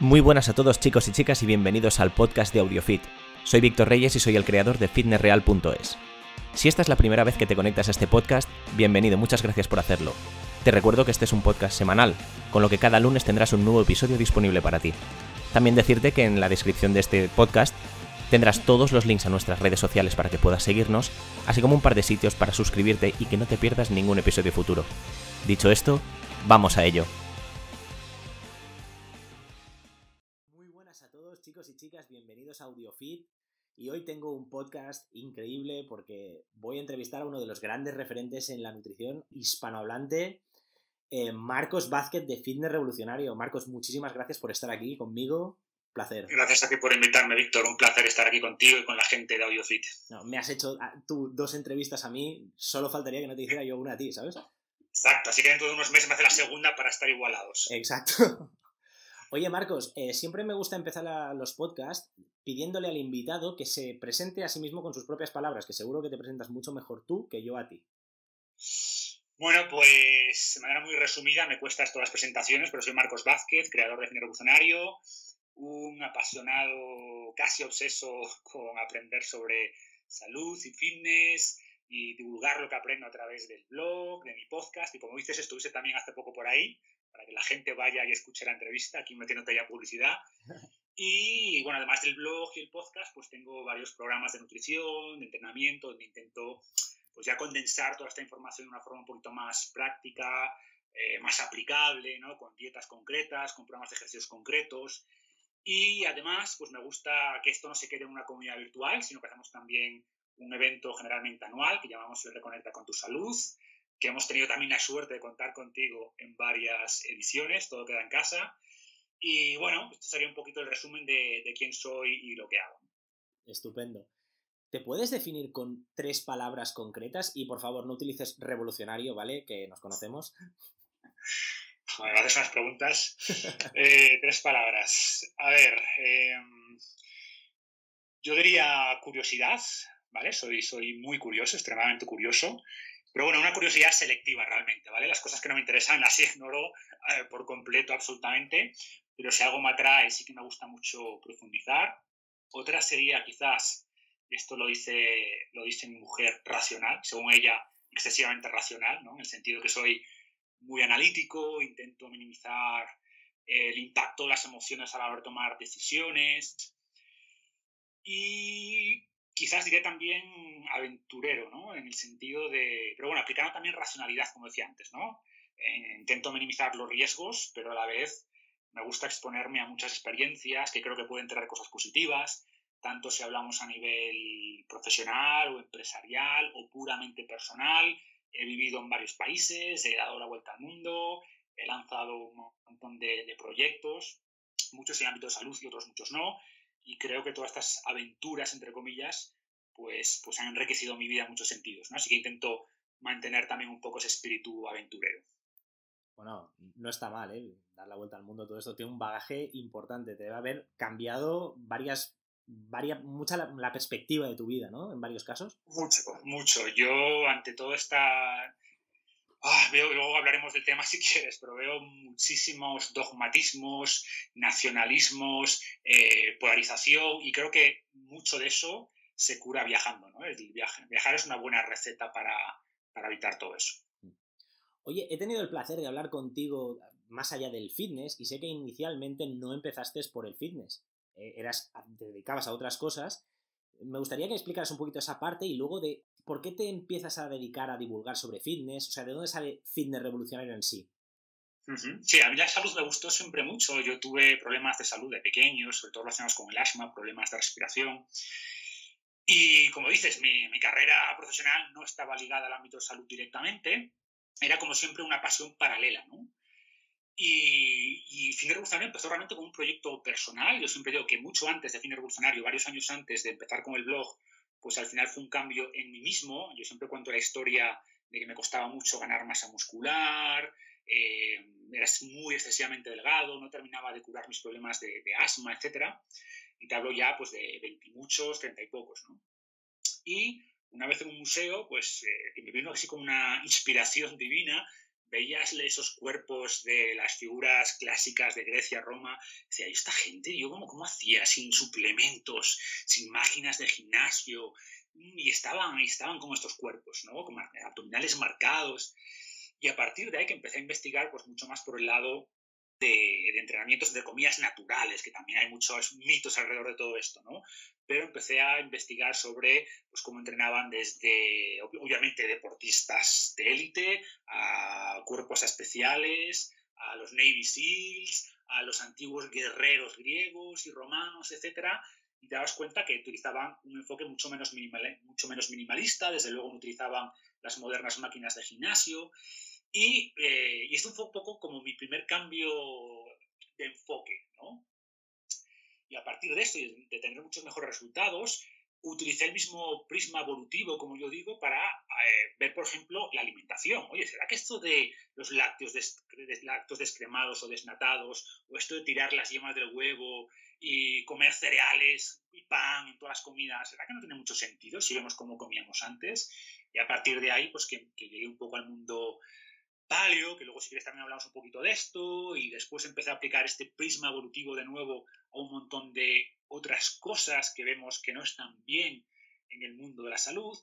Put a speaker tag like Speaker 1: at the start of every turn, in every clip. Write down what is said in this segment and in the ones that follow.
Speaker 1: Muy buenas a todos chicos y chicas y bienvenidos al podcast de AudioFit. Soy Víctor Reyes y soy el creador de fitnessreal.es. Si esta es la primera vez que te conectas a este podcast, bienvenido, muchas gracias por hacerlo. Te recuerdo que este es un podcast semanal, con lo que cada lunes tendrás un nuevo episodio disponible para ti. También decirte que en la descripción de este podcast tendrás todos los links a nuestras redes sociales para que puedas seguirnos, así como un par de sitios para suscribirte y que no te pierdas ningún episodio futuro. Dicho esto, vamos a ello. Muy buenas a todos chicos y chicas, bienvenidos a AudioFit. Y hoy tengo un podcast increíble porque voy a entrevistar a uno de los grandes referentes en la nutrición hispanohablante, Marcos Vázquez de Fitness Revolucionario. Marcos, muchísimas gracias por estar aquí conmigo. Placer.
Speaker 2: Gracias a ti por invitarme, Víctor. Un placer estar aquí contigo y con la gente de AudioFit.
Speaker 1: No, me has hecho tú 2 entrevistas a mí, solo faltaría que no te hiciera yo una a ti, ¿sabes?
Speaker 2: Exacto, así que dentro de unos meses me hace la segunda para estar igualados.
Speaker 1: Exacto. Oye, Marcos, siempre me gusta empezar los podcasts pidiéndole al invitado que se presente a sí mismo con sus propias palabras, que seguro que te presentas mucho mejor tú que yo a ti.
Speaker 2: Bueno, pues de manera muy resumida, me cuesta todas las presentaciones, pero soy Marcos Vázquez, creador de Fitness Revolucionario, un apasionado, casi obseso con aprender sobre salud y fitness y divulgar lo que aprendo a través del blog, de mi podcast, y como dices, estuviste también hace poco por ahí, para que la gente vaya y escuche la entrevista, aquí metiéndote ya publicidad. Y bueno, además del blog y el podcast, pues tengo varios programas de nutrición, de entrenamiento, donde intento pues ya condensar toda esta información de una forma un poquito más práctica, más aplicable, ¿no? Con dietas concretas, con programas de ejercicios concretos. Y además, pues me gusta que esto no se quede en una comunidad virtual, sino que hacemos también un evento generalmente anual que llamamos el Reconecta con tu Salud, que hemos tenido también la suerte de contar contigo en varias ediciones, todo queda en casa. Y bueno, este sería un poquito el resumen de quién soy y lo que hago.
Speaker 1: Estupendo. ¿Te puedes definir con 3 palabras concretas? Y por favor, no utilices revolucionario, ¿vale? Que nos conocemos.
Speaker 2: Me haces unas preguntas. 3 palabras. A ver, yo diría curiosidad, ¿vale? Soy muy curioso, extremadamente curioso. Pero bueno, una curiosidad selectiva realmente, ¿vale? Las cosas que no me interesan las ignoro por completo, absolutamente. Pero si algo me atrae, sí que me gusta mucho profundizar. Otra sería quizás, esto lo dice mi mujer, racional, según ella, excesivamente racional, ¿no? En el sentido que soy muy analítico, intento minimizar el impacto de las emociones a la hora de tomar decisiones. Y quizás diré también aventurero, ¿no? En el sentido de... Pero bueno, aplicando también racionalidad, como decía antes, ¿no? Intento minimizar los riesgos, pero a la vez me gusta exponerme a muchas experiencias que creo que pueden traer cosas positivas, tanto si hablamos a nivel profesional o empresarial o puramente personal. He vivido en varios países, he dado la vuelta al mundo, he lanzado un montón de proyectos, muchos en el ámbito de salud y otros muchos no. Y creo que todas estas aventuras, entre comillas, pues han enriquecido mi vida en muchos sentidos, ¿no? Así que intento mantener también un poco ese espíritu aventurero.
Speaker 1: Bueno, no está mal, ¿eh? Dar la vuelta al mundo, todo esto tiene un bagaje importante. Te debe haber cambiado mucha la perspectiva de tu vida, ¿no? En varios casos.
Speaker 2: Mucho. Yo, ante todo luego hablaremos del tema si quieres, pero veo muchísimos dogmatismos, nacionalismos, polarización, y creo que mucho de eso se cura viajando, ¿no? Viajar es una buena receta para evitar todo eso.
Speaker 1: Oye, he tenido el placer de hablar contigo más allá del fitness y sé que inicialmente no empezaste por el fitness. Te dedicabas a otras cosas. Me gustaría que explicaras un poquito esa parte y luego de por qué te empiezas a dedicar a divulgar sobre fitness, o sea, ¿de dónde sale Fitness Revolucionario en sí?
Speaker 2: Sí, a mí la salud me gustó siempre mucho. Yo tuve problemas de salud de pequeño, sobre todo relacionados con el asma, problemas de respiración. Y como dices, mi carrera profesional no estaba ligada al ámbito de salud directamente. Era como siempre una pasión paralela, ¿no? Y Fitness Revolucionario empezó realmente como un proyecto personal. Yo siempre digo que mucho antes de Fitness Revolucionario, varios años antes de empezar con el blog, pues al final fue un cambio en mí mismo. Yo siempre cuento la historia de que me costaba mucho ganar masa muscular, era muy excesivamente delgado, no terminaba de curar mis problemas de asma, etc. Y te hablo ya pues de 20 y muchos, 30 y pocos, ¿no? Y una vez en un museo, pues que me vino así como una inspiración divina veías esos cuerpos de las figuras clásicas de Grecia, Roma, decía, ¿y esta gente? Yo, ¿cómo hacía? Sin suplementos, sin máquinas de gimnasio, y estaban como estos cuerpos, ¿no? Con abdominales marcados. Y a partir de ahí que empecé a investigar pues mucho más por el lado de entrenamientos, entre comillas, naturales, que también hay muchos mitos alrededor de todo esto, ¿no? Pero empecé a investigar sobre pues, cómo entrenaban desde, obviamente, deportistas de élite, a cuerpos especiales, a los Navy SEALs, a los antiguos guerreros griegos y romanos, etcétera, y te das cuenta que utilizaban un enfoque mucho menos minimalista, desde luego no utilizaban las modernas máquinas de gimnasio, y esto fue un poco como mi primer cambio de enfoque, ¿no? Y a partir de esto y de tener muchos mejores resultados, utilicé el mismo prisma evolutivo, como yo digo, para ver, por ejemplo, la alimentación. Oye, ¿será que esto de los lácteos descremados o desnatados, o esto de tirar las yemas del huevo y comer cereales y pan en todas las comidas, ¿será que no tiene mucho sentido si vemos cómo comíamos antes? Y a partir de ahí, pues que llegué un poco al mundo paleo, que luego si quieres también hablamos un poquito de esto, y después empecé a aplicar este prisma evolutivo de nuevo a un montón de otras cosas que vemos que no están bien en el mundo de la salud,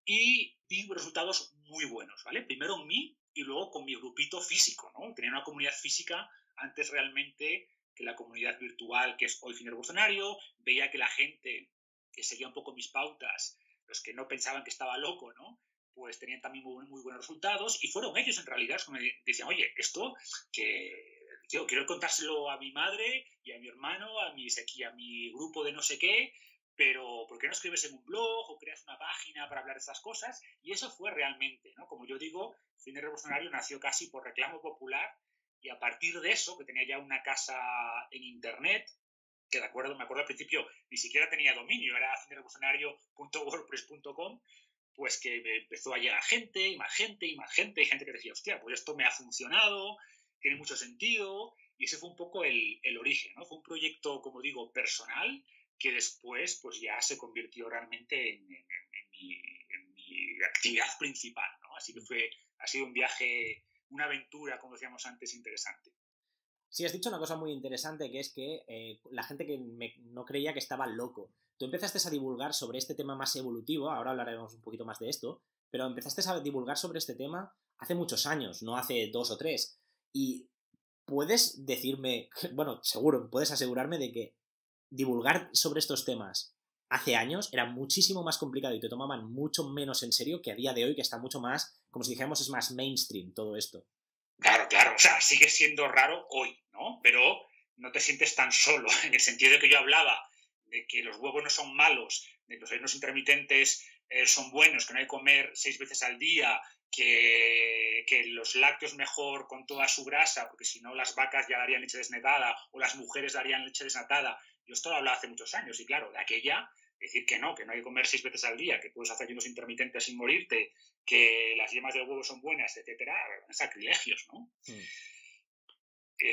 Speaker 2: y vi resultados muy buenos, ¿vale? Primero en mí y luego con mi grupito físico, ¿no? Tenía una comunidad física antes realmente que la comunidad virtual que es hoy Fitness Revolucionario. Veía que la gente que seguía un poco mis pautas, los que no pensaban que estaba loco, ¿no? Pues tenían también muy buenos resultados, y fueron ellos en realidad los que me decían, oye, esto que yo quiero contárselo a mi madre y a mi hermano, a mi grupo de no sé qué, pero ¿por qué no escribes en un blog o creas una página para hablar de estas cosas? Y eso fue realmente, ¿no? Como yo digo, Fitness Revolucionario nació casi por reclamo popular, y a partir de eso, que tenía ya una casa en internet, que me acuerdo al principio ni siquiera tenía dominio, era fitnessrevolucionario.wordpress.com, pues que me empezó a llegar gente y más gente y más gente, y gente que decía, hostia, pues esto me ha funcionado, tiene mucho sentido, y ese fue un poco el origen, ¿no? Fue un proyecto, como digo, personal, que después pues ya se convirtió realmente en mi actividad principal, ¿no? Así que ha sido un viaje, una aventura, como decíamos antes, interesante.
Speaker 3: Sí, has dicho una cosa muy interesante, que es que la gente que no creía que estaba loco. Tú empezaste a divulgar sobre este tema más evolutivo, ahora hablaremos un poquito más de esto, pero empezaste a divulgar sobre este tema hace muchos años, no hace 2 o 3. Y puedes decirme, bueno, seguro, puedes asegurarme de que divulgar sobre estos temas hace años era muchísimo más complicado y te tomaban mucho menos en serio que a día de hoy, que está mucho más, como si dijéramos, es más mainstream todo esto.
Speaker 2: Claro, o sea, sigue siendo raro hoy, ¿no? Pero no te sientes tan solo, en el sentido de que yo hablaba de que los huevos no son malos, de que los ayunos intermitentes son buenos, que no hay que comer 6 veces al día, que los lácteos mejor con toda su grasa, porque si no las vacas ya darían leche desnatada o las mujeres darían leche desnatada. Yo esto lo hablaba hace muchos años, y claro, de aquella, decir que no hay que comer 6 veces al día, que puedes hacer ayunos intermitentes sin morirte, que las yemas del huevo son buenas, etcétera, sacrilegios, ¿no?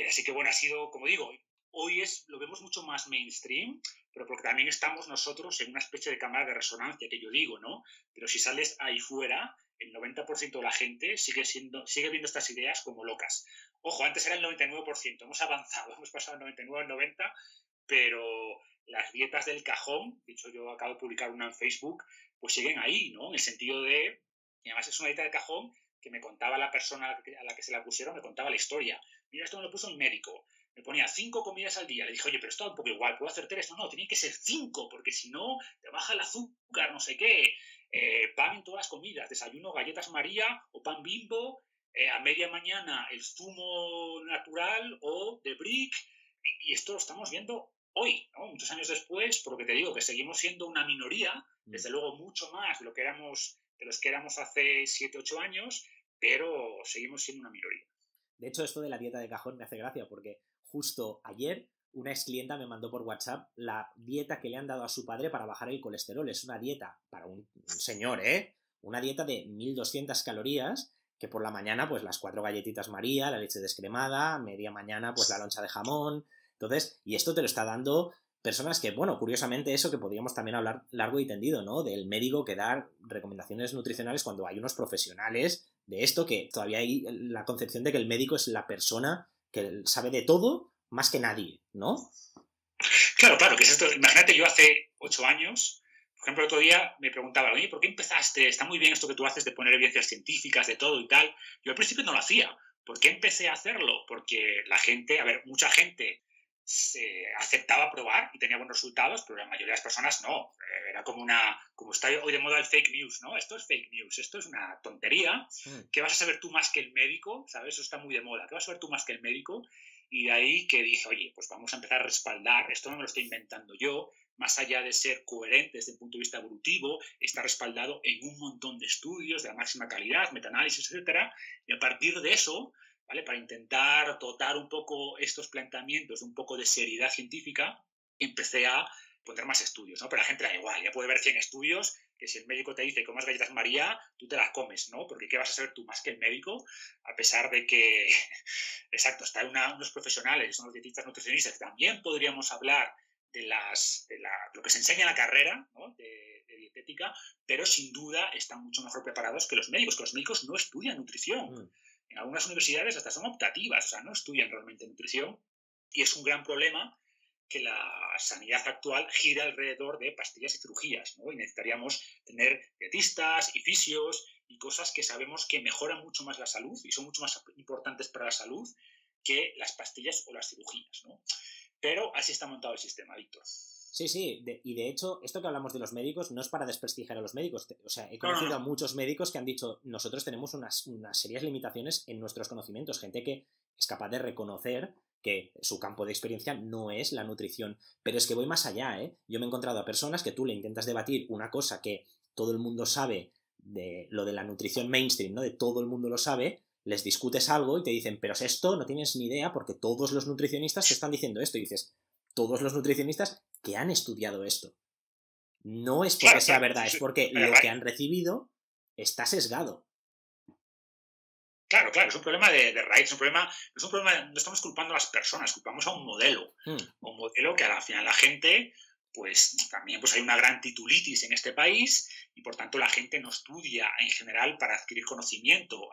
Speaker 2: Así que bueno, ha sido, como digo, hoy lo vemos mucho más mainstream, pero porque también estamos nosotros en una especie de cámara de resonancia, que yo digo, ¿no? Pero si sales ahí fuera, el 90% de la gente sigue viendo estas ideas como locas. Ojo, antes era el 99%, hemos avanzado, hemos pasado del 99 al 90%, pero las dietas del cajón, de hecho yo acabo de publicar una en Facebook, pues siguen ahí, ¿no? En el sentido de, y además es una dieta de cajón que me contaba la persona a la que se la pusieron, me contaba la historia. Mira, esto me lo puso un médico, me ponía 5 comidas al día. Le dije, oye, pero esto es un poco igual, ¿puedo hacer 3? No, tiene que ser 5, porque si no, te baja el azúcar, no sé qué. Pan en todas las comidas, desayuno galletas María o pan Bimbo, a media mañana el zumo natural o de Brick, y esto lo estamos viendo hoy, ¿no? Muchos años después, por lo que te digo, que seguimos siendo una minoría, desde luego mucho más de los que éramos hace 7, 8 años, pero seguimos siendo una minoría.
Speaker 3: De hecho, esto de la dieta de cajón me hace gracia, porque justo ayer una ex clienta me mandó por WhatsApp la dieta que le han dado a su padre para bajar el colesterol. Es una dieta para un señor, una dieta de 1200 calorías, que por la mañana pues las 4 galletitas María, la leche descremada, media mañana pues la loncha de jamón. Entonces, y esto te lo está dando personas que, bueno, curiosamente eso que podríamos también hablar largo y tendido, ¿no? Del médico que da recomendaciones nutricionales cuando hay unos profesionales de esto, que todavía hay la concepción de que el médico es la persona que sabe de todo más que nadie, ¿no?
Speaker 2: Claro, claro, que es esto. Imagínate, yo hace 8 años, por ejemplo, el otro día me preguntaba, oye, ¿por qué empezaste? Está muy bien esto que tú haces de poner evidencias científicas, de todo y tal. Yo al principio no lo hacía. ¿Por qué empecé a hacerlo? Porque la gente, a ver, mucha gente se aceptaba probar y tenía buenos resultados, pero la mayoría de las personas no. Era como está hoy de moda el fake news, ¿no? Esto es fake news, esto es una tontería. ¿Qué vas a saber tú más que el médico? ¿Sabes? Eso está muy de moda. ¿Qué vas a saber tú más que el médico? Y de ahí que dije, oye, pues vamos a empezar a respaldar, esto no me lo estoy inventando yo, más allá de ser coherente desde el punto de vista evolutivo, está respaldado en un montón de estudios de la máxima calidad, metaanálisis, etcétera, y a partir de eso, ¿vale? Para intentar dotar un poco estos planteamientos de un poco de seriedad científica, empecé a poner más estudios, ¿no? Pero a la gente da igual, ya puede ver 100 estudios, que si el médico te dice que comas galletas María, tú te las comes, ¿no? Porque ¿qué vas a saber tú más que el médico? A pesar de que, exacto, está unos profesionales, son los dietistas nutricionistas, que también podríamos hablar de lo que se enseña en la carrera, ¿no? de dietética, pero sin duda están mucho mejor preparados que los médicos no estudian nutrición. En algunas universidades hasta son optativas, o sea, no estudian realmente nutrición, y es un gran problema que la sanidad actual gira alrededor de pastillas y cirugías, ¿no? Y necesitaríamos tener dietistas y fisios y cosas que sabemos que mejoran mucho más la salud y son mucho más importantes para la salud que las pastillas o las cirugías, ¿no? Pero así está montado el sistema, Víctor.
Speaker 3: Sí, sí, y de hecho, esto que hablamos de los médicos no es para desprestigiar a los médicos. O sea, he conocido a muchos médicos que han dicho, nosotros tenemos unas serias limitaciones en nuestros conocimientos, gente que es capaz de reconocer que su campo de experiencia no es la nutrición. Pero es que voy más allá, ¿eh? Yo me he encontrado a personas que tú le intentas debatir una cosa que todo el mundo sabe de lo de la nutrición mainstream, ¿no? De todo el mundo lo sabe, les discutes algo y te dicen, pero es esto, no tienes ni idea porque todos los nutricionistas te están diciendo esto. Y dices, todos los nutricionistas que han estudiado esto. No es porque sea verdad, es porque lo que han recibido está sesgado.
Speaker 2: Claro, es un problema de raíz, no estamos culpando a las personas, culpamos a un modelo. Un modelo que al final la gente, pues también pues hay una gran titulitis en este país y por tanto la gente no estudia en general para adquirir conocimiento,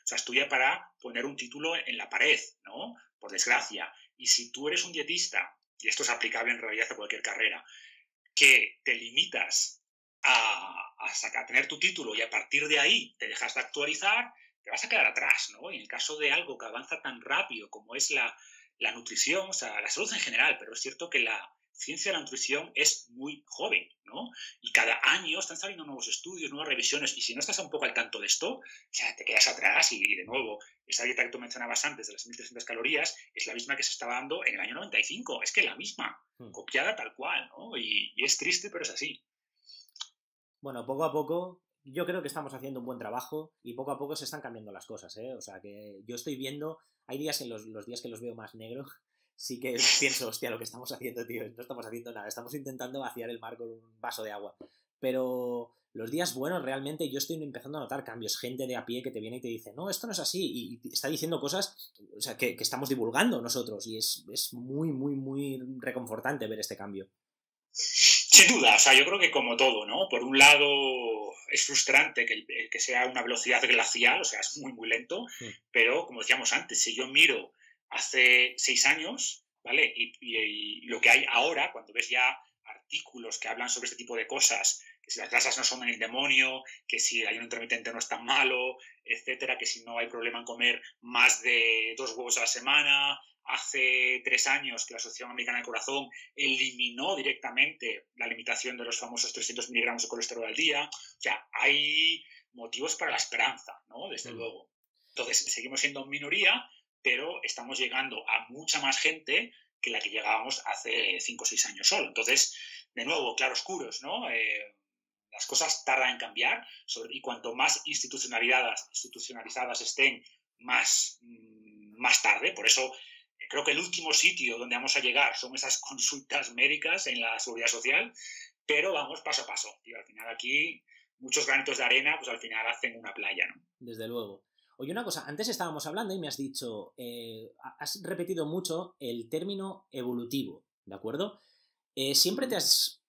Speaker 2: estudia para poner un título en la pared, ¿no? Por desgracia. Y si tú eres un dietista, y esto es aplicable en realidad a cualquier carrera, que te limitas a tener tu título y a partir de ahí te dejas de actualizar, te vas a quedar atrás, ¿no? Y en el caso de algo que avanza tan rápido como es la nutrición, o sea, la salud en general, pero es cierto que la ciencia de la nutrición es muy joven, ¿no? Y cada año están saliendo nuevos estudios, nuevas revisiones, y si no estás un poco al tanto de esto, ya te quedas atrás y de nuevo, esa dieta que tú mencionabas antes de las 1.300 calorías es la misma que se estaba dando en el año 95, es que la misma, copiada tal cual, ¿no? Y es triste, pero es así.
Speaker 3: Bueno, poco a poco yo creo que estamos haciendo un buen trabajo y poco a poco se están cambiando las cosas, ¿eh? O sea, que yo estoy viendo, hay días en los días que los veo más negros, sí que pienso, hostia, lo que estamos haciendo, tío, no estamos haciendo nada, estamos intentando vaciar el mar con un vaso de agua. Pero los días buenos, realmente, yo estoy empezando a notar cambios, gente de a pie que te viene y te dice, no, esto no es así, y está diciendo cosas, o sea, que estamos divulgando nosotros, y es muy, muy, muy reconfortante ver este cambio.
Speaker 2: Sin duda, o sea, yo creo que como todo, ¿no? Por un lado es frustrante que sea una velocidad glacial, o sea, es muy, muy lento, pero como decíamos antes, si yo miro hace 6 años, ¿vale? Y lo que hay ahora, cuando ves ya artículos que hablan sobre este tipo de cosas, que si las grasas no son el demonio, que si el ayuno intermitente no es tan malo, etcétera, que si no hay problema en comer más de 2 huevos a la semana. Hace 3 años que la Asociación Americana del Corazón eliminó directamente la limitación de los famosos 300 miligramos de colesterol al día. O sea, hay motivos para la esperanza, ¿no? Desde luego. Entonces, seguimos siendo minoría, pero estamos llegando a mucha más gente que la que llegábamos hace 5 o 6 años solo. Entonces, de nuevo, claroscuros, ¿no? Las cosas tardan en cambiar y cuanto más institucionalizadas estén, más tarde. Por eso creo que el último sitio donde vamos a llegar son esas consultas médicas en la seguridad social, pero vamos paso a paso. Y al final aquí muchos granitos de arena, pues al final hacen una playa, ¿no?
Speaker 3: Desde luego. Oye, una cosa, antes estábamos hablando y me has dicho, has repetido mucho el término evolutivo, ¿de acuerdo? Siempre te has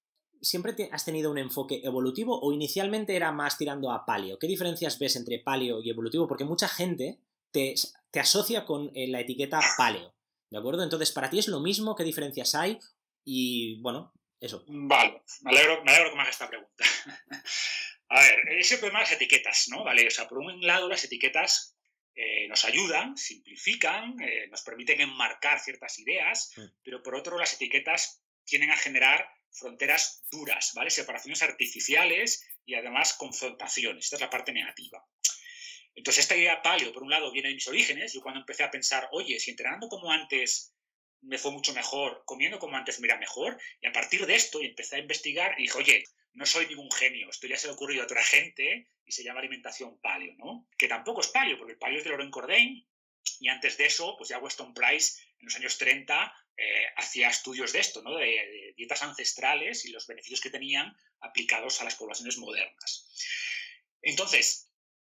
Speaker 3: ¿siempre has tenido un enfoque evolutivo o inicialmente era más tirando a paleo? ¿Qué diferencias ves entre paleo y evolutivo? Porque mucha gente te asocia con la etiqueta paleo, ¿de acuerdo? Entonces, ¿para ti es lo mismo? ¿Qué diferencias hay? Y, bueno, eso.
Speaker 2: Vale, me alegro que me hagas esta pregunta. A ver, ese problema de las etiquetas, ¿no? Vale, o sea, por un lado las etiquetas nos ayudan, simplifican, nos permiten enmarcar ciertas ideas, pero por otro las etiquetas tienden a generar fronteras duras, ¿vale? Separaciones artificiales y además confrontaciones. Esta es la parte negativa. Entonces esta idea paleo, por un lado, viene de mis orígenes. Yo cuando empecé a pensar, oye, si entrenando como antes me fue mucho mejor, comiendo como antes me irá mejor, y a partir de esto empecé a investigar y dije, oye, no soy ningún genio, esto ya se le ha ocurrido a otra gente y se llama alimentación paleo, ¿no? Que tampoco es paleo, porque el paleo es de Laurent Cordain, y antes de eso, pues ya Weston Price, en los años 30, hacía estudios de esto, ¿no? De dietas ancestrales y los beneficios que tenían aplicados a las poblaciones modernas. Entonces,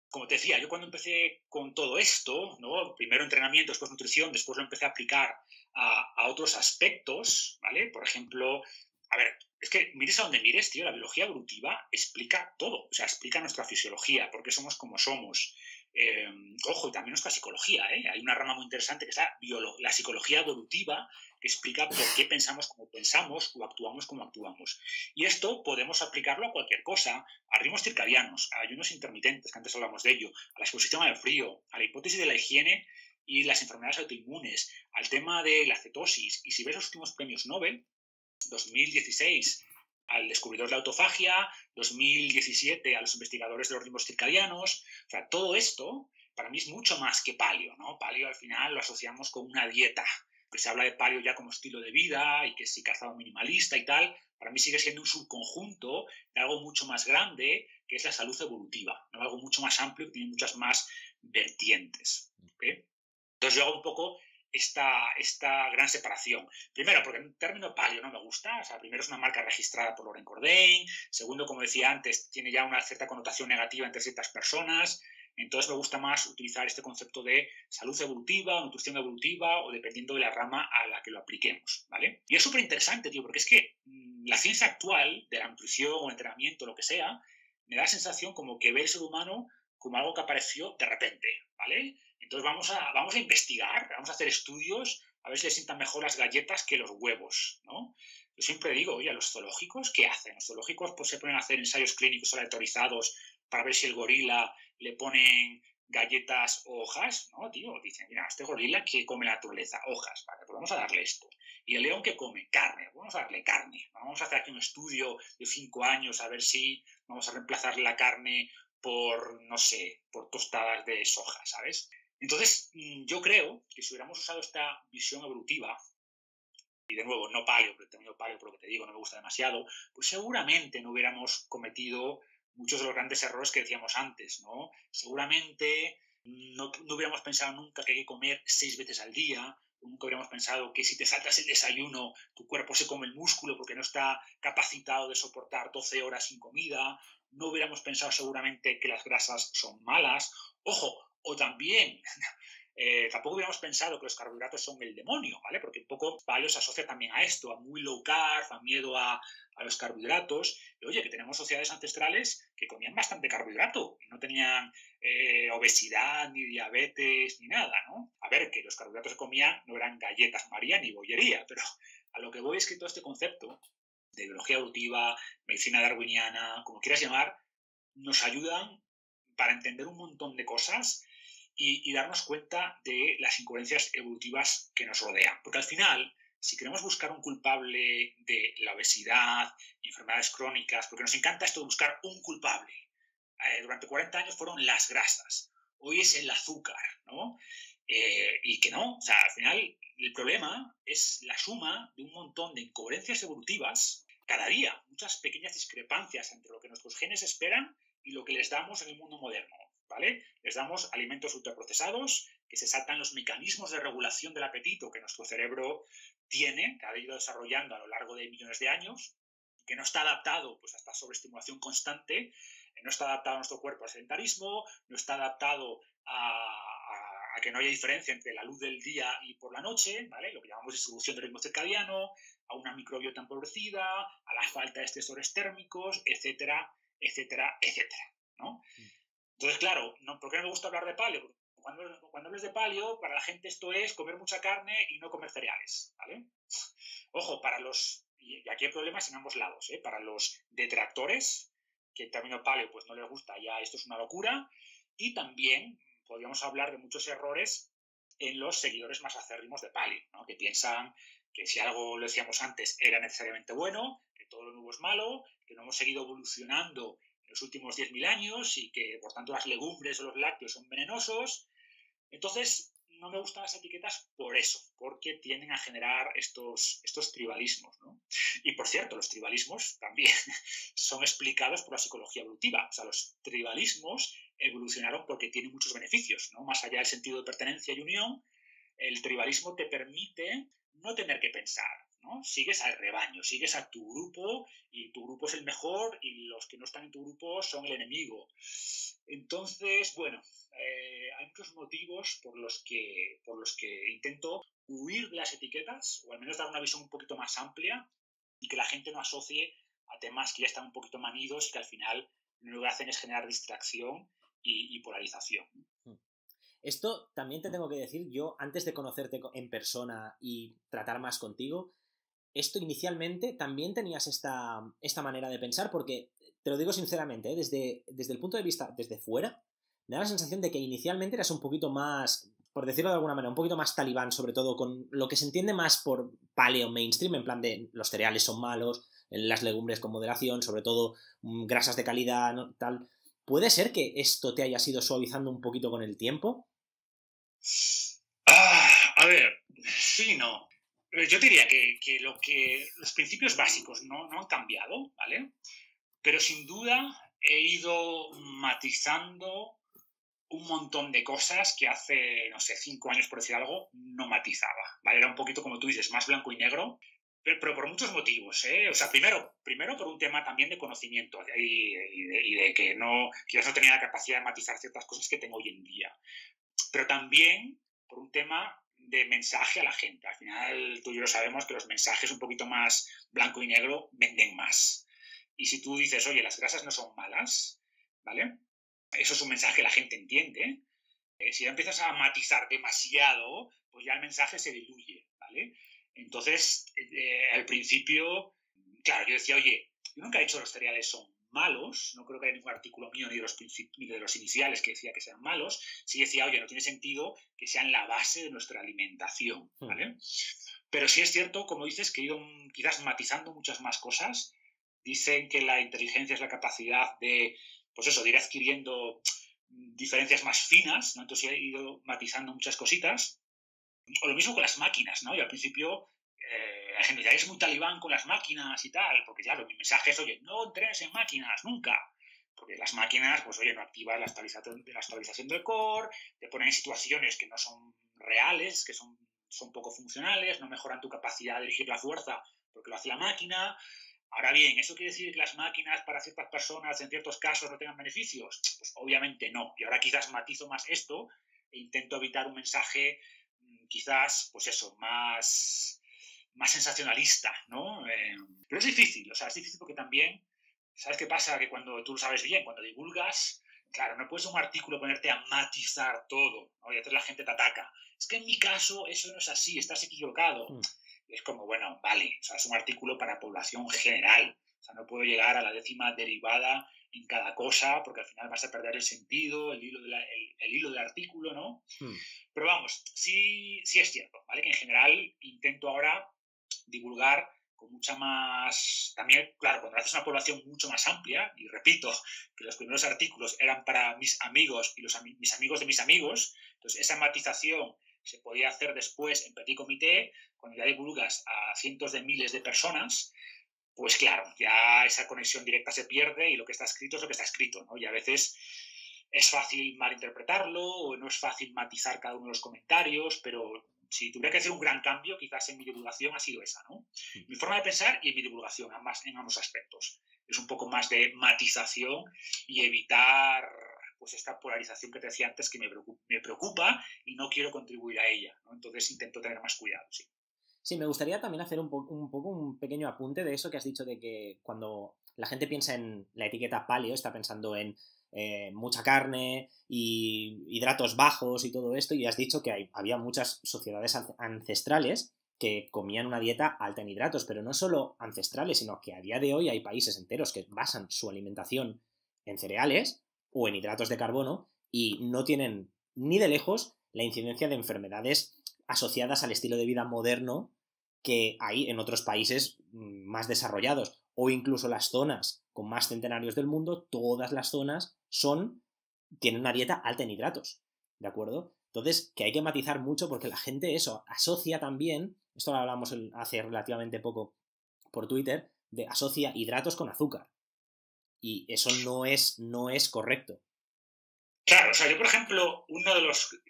Speaker 2: como te decía, yo cuando empecé con todo esto, ¿no? Primero entrenamiento, después nutrición, después lo empecé a aplicar a otros aspectos, ¿vale? Por ejemplo, a ver, es que mires a donde mires, tío, la biología evolutiva explica todo, o sea, explica nuestra fisiología, por qué somos como somos. Ojo, y también nuestra psicología, ¿eh? Hay una rama muy interesante que es la psicología evolutiva, que explica por qué pensamos como pensamos o actuamos como actuamos. Y esto podemos aplicarlo a cualquier cosa, a ritmos circadianos, a ayunos intermitentes, que antes hablamos de ello, a la exposición al frío, a la hipótesis de la higiene y las enfermedades autoinmunes, al tema de la cetosis. Y si ves los últimos premios Nobel, 2016 al descubridor de la autofagia, 2017 a los investigadores de los ritmos circadianos, o sea, todo esto para mí es mucho más que paleo, ¿no? Paleo al final lo asociamos con una dieta, que se habla de paleo ya como estilo de vida y que sí calzado minimalista y tal, para mí sigue siendo un subconjunto de algo mucho más grande, que es la salud evolutiva, ¿no? Algo mucho más amplio que tiene muchas más vertientes, ¿okay? Entonces yo hago un poco esta gran separación. Primero, porque el término paleo no me gusta. O sea, primero es una marca registrada por Laurent Cordain. Segundo, como decía antes, tiene ya una cierta connotación negativa entre ciertas personas. Entonces me gusta más utilizar este concepto de salud evolutiva, nutrición evolutiva o dependiendo de la rama a la que lo apliquemos, ¿vale? Y es súper interesante, tío, porque es que la ciencia actual de la nutrición o entrenamiento, lo que sea, me da la sensación como que ve el ser humano como algo que apareció de repente, ¿vale? Entonces vamos a investigar, vamos a hacer estudios, a ver si les sientan mejor las galletas que los huevos, ¿no? Yo siempre digo, oye, a los zoológicos, ¿qué hacen? Los zoológicos pues, se ponen a hacer ensayos clínicos aleatorizados para ver si el gorila le ponen galletas o hojas, ¿no, tío? Dicen, mira, este gorila que come la naturaleza, hojas, vale, pues vamos a darle esto. Y el león que come carne, vamos a darle carne. Vamos a hacer aquí un estudio de 5 años a ver si vamos a reemplazar la carne por, no sé, por tostadas de soja, ¿sabes? Entonces, yo creo que si hubiéramos usado esta visión evolutiva, y de nuevo, no paleo, pero el término paleo, por lo que te digo, no me gusta demasiado, pues seguramente no hubiéramos cometido muchos de los grandes errores que decíamos antes, ¿no? Seguramente no hubiéramos pensado nunca que hay que comer 6 veces al día, nunca hubiéramos pensado que si te saltas el desayuno, tu cuerpo se come el músculo porque no está capacitado de soportar 12 horas sin comida, no hubiéramos pensado seguramente que las grasas son malas. Ojo, o también tampoco hubiéramos pensado que los carbohidratos son el demonio, ¿vale? Porque un poco paleo se asocia también a esto, a muy low carb, a miedo a los carbohidratos. Y oye, que tenemos sociedades ancestrales que comían bastante carbohidrato y no tenían obesidad, ni diabetes, ni nada, ¿no? A ver, que los carbohidratos que comían no eran galletas María ni bollería, pero a lo que voy es que todo este concepto de biología evolutiva, medicina darwiniana, como quieras llamar, nos ayudan para entender un montón de cosas y darnos cuenta de las incoherencias evolutivas que nos rodean. Porque al final, si queremos buscar un culpable de la obesidad, enfermedades crónicas, porque nos encanta esto de buscar un culpable. Durante 40 años fueron las grasas, hoy es el azúcar, ¿no? Y que no, o sea, al final el problema es la suma de un montón de incoherencias evolutivas cada día, muchas pequeñas discrepancias entre lo que nuestros genes esperan y lo que les damos en el mundo moderno, ¿vale? Les damos alimentos ultraprocesados que se saltan los mecanismos de regulación del apetito que nuestro cerebro tiene, que ha ido desarrollando a lo largo de millones de años, que no está adaptado pues, a esta sobreestimulación constante, no está adaptado a nuestro cuerpo al sedentarismo, no está adaptado a que no haya diferencia entre la luz del día y por la noche, ¿vale? Lo que llamamos distribución del ritmo circadiano, a una microbiota empobrecida, a la falta de estresores térmicos, etcétera, etcétera, etcétera, ¿no? Entonces, claro, ¿por qué no me gusta hablar de paleo? Porque cuando hables de paleo, para la gente esto es comer mucha carne y no comer cereales, ¿vale? Ojo, y aquí hay problemas en ambos lados, ¿eh? Para los detractores, que el término paleo pues no les gusta, ya esto es una locura, y también podríamos hablar de muchos errores en los seguidores más acérrimos de paleo, ¿no? Que piensan que si algo, lo decíamos antes, era necesariamente bueno, que todo lo nuevo es malo, que no hemos seguido evolucionando en los últimos 10.000 años y que, por tanto, las legumbres o los lácteos son venenosos. Entonces, no me gustan las etiquetas por eso, porque tienden a generar estos tribalismos, ¿no? Y, por cierto, los tribalismos también son explicados por la psicología evolutiva. O sea, los tribalismos evolucionaron porque tienen muchos beneficios, ¿no? Más allá del sentido de pertenencia y unión, el tribalismo te permite no tener que pensar, ¿no? Sigues al rebaño, sigues a tu grupo y tu grupo es el mejor y los que no están en tu grupo son el enemigo. Entonces, bueno, hay muchos motivos por los que intento huir de las etiquetas o al menos dar una visión un poquito más amplia y que la gente no asocie a temas que ya están un poquito manidos y que al final lo que hacen es generar distracción y polarización.
Speaker 3: Esto también te tengo que decir, yo antes de conocerte en persona y tratar más contigo, esto inicialmente también tenías esta manera de pensar, porque te lo digo sinceramente, ¿eh? Desde el punto de vista, desde fuera, me da la sensación de que inicialmente eras un poquito más, por decirlo de alguna manera, un poquito más talibán, sobre todo con lo que se entiende más por paleo mainstream, en plan de los cereales son malos, las legumbres con moderación, sobre todo grasas de calidad, ¿no? Tal. ¿Puede ser que esto te haya ido suavizando un poquito con el tiempo?
Speaker 2: A ver, sí, no. Yo diría que los principios básicos no han cambiado, ¿vale? Pero sin duda he ido matizando un montón de cosas que hace, no sé, 5 años, por decir algo, no matizaba, ¿vale? Era un poquito, como tú dices, más blanco y negro, pero por muchos motivos, ¿eh? O sea, primero por un tema también de conocimiento y de que quizás no tenía la capacidad de matizar ciertas cosas que tengo hoy en día. Pero también por un tema de mensaje a la gente. Al final, tú y yo lo sabemos que los mensajes un poquito más blanco y negro venden más. Y si tú dices, oye, las grasas no son malas, ¿vale? Eso es un mensaje que la gente entiende. Si ya empiezas a matizar demasiado, pues ya el mensaje se diluye, ¿vale? Entonces, al principio, claro, yo decía, oye, yo nunca he dicho que los cereales son malos, no creo que haya ningún artículo mío ni de los iniciales que decía que sean malos. Sí decía, oye, no tiene sentido que sean la base de nuestra alimentación, ¿vale? Pero sí es cierto, como dices, que he ido quizás matizando muchas más cosas. Dicen que la inteligencia es la capacidad de, pues eso, de ir adquiriendo diferencias más finas, ¿no? Entonces he ido matizando muchas cositas. O lo mismo con las máquinas, ¿no? Y al principio la gente ya es muy talibán con las máquinas y tal, porque claro, mi mensaje es, oye, no entrenes en máquinas, nunca. Porque las máquinas, pues oye, no activan la estabilización del core, te ponen en situaciones que no son reales, que son poco funcionales, no mejoran tu capacidad de dirigir la fuerza porque lo hace la máquina. Ahora bien, ¿eso quiere decir que las máquinas para ciertas personas en ciertos casos no tengan beneficios? Pues obviamente no. Y ahora quizás matizo más esto e intento evitar un mensaje quizás, pues eso, más sensacionalista, ¿no? Pero es difícil, o sea, es difícil porque también, ¿sabes qué pasa? Que cuando tú lo sabes bien, cuando divulgas, claro, no puedes un artículo ponerte a matizar todo, ¿no? Y entonces la gente te ataca. Es que en mi caso eso no es así, estás equivocado. Es como, bueno, vale, o sea, es un artículo para población general. O sea, no puedo llegar a la 10ª derivada en cada cosa porque al final vas a perder el sentido, el hilo del artículo, ¿no? Pero vamos, sí es cierto, ¿vale? Que en general intento ahora divulgar con mucha más... También, claro, cuando haces una población mucho más amplia, y repito que los primeros artículos eran para mis amigos y mis amigos de mis amigos, entonces esa matización se podía hacer después en petit comité, cuando ya divulgas a cientos de miles de personas, pues claro, ya esa conexión directa se pierde y lo que está escrito es lo que está escrito, ¿no? Y a veces es fácil malinterpretarlo o no es fácil matizar cada uno de los comentarios, pero si tuviera que hacer un gran cambio, quizás en mi divulgación ha sido esa, ¿no? Mi forma de pensar y en mi divulgación, en ambos aspectos. Es un poco más de matización y evitar pues esta polarización que te decía antes que me preocupa y no quiero contribuir a ella, ¿no? Entonces intento tener más cuidado, sí.
Speaker 3: Sí, me gustaría también hacer un poco un pequeño apunte de eso que has dicho de que cuando la gente piensa en la etiqueta paleo, está pensando en mucha carne y hidratos bajos y todo esto, y has dicho que había muchas sociedades ancestrales que comían una dieta alta en hidratos, pero no solo ancestrales, sino que a día de hoy hay países enteros que basan su alimentación en cereales o en hidratos de carbono y no tienen ni de lejos la incidencia de enfermedades asociadas al estilo de vida moderno que hay en otros países más desarrollados, o incluso las zonas con más centenarios del mundo, todas las zonas tienen una dieta alta en hidratos, ¿de acuerdo? Entonces, que hay que matizar mucho porque la gente eso asocia también, esto lo hablamos hace relativamente poco por Twitter, asocia hidratos con azúcar. Y eso no es correcto.
Speaker 2: Claro, o sea, yo por ejemplo,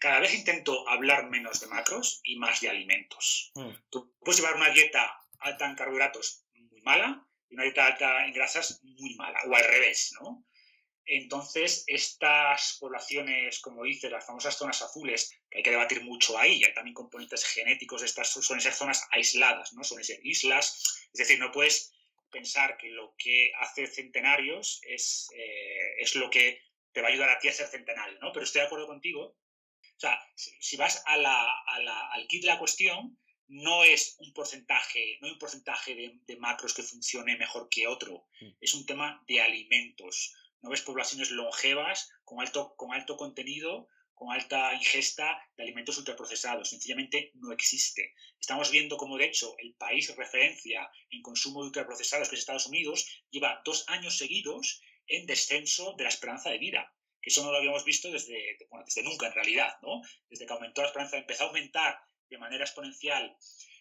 Speaker 2: cada vez intento hablar menos de macros y más de alimentos. Tú puedes llevar una dieta alta en carbohidratos muy mala y una dieta alta en grasas muy mala, o al revés, ¿no? Entonces, estas poblaciones, como dices, las famosas zonas azules, que hay que debatir mucho ahí, hay también componentes genéticos, estas suelen ser zonas aisladas, ¿no? Suelen ser islas, es decir, no puedes pensar que lo que hace centenarios es lo que te va a ayudar a ti a ser centenario, ¿no? Pero estoy de acuerdo contigo. O sea, si vas al kit de la cuestión, no es un porcentaje, no hay un porcentaje de macros que funcione mejor que otro. Es un tema de alimentos. No ves poblaciones longevas con alto contenido, con alta ingesta de alimentos ultraprocesados. Sencillamente no existe. Estamos viendo cómo, de hecho, el país referencia en consumo de ultraprocesados, que es Estados Unidos, lleva 2 años seguidos en descenso de la esperanza de vida. Que eso no lo habíamos visto desde nunca, en realidad, ¿no? Desde que aumentó la esperanza, empezó a aumentar de manera exponencial,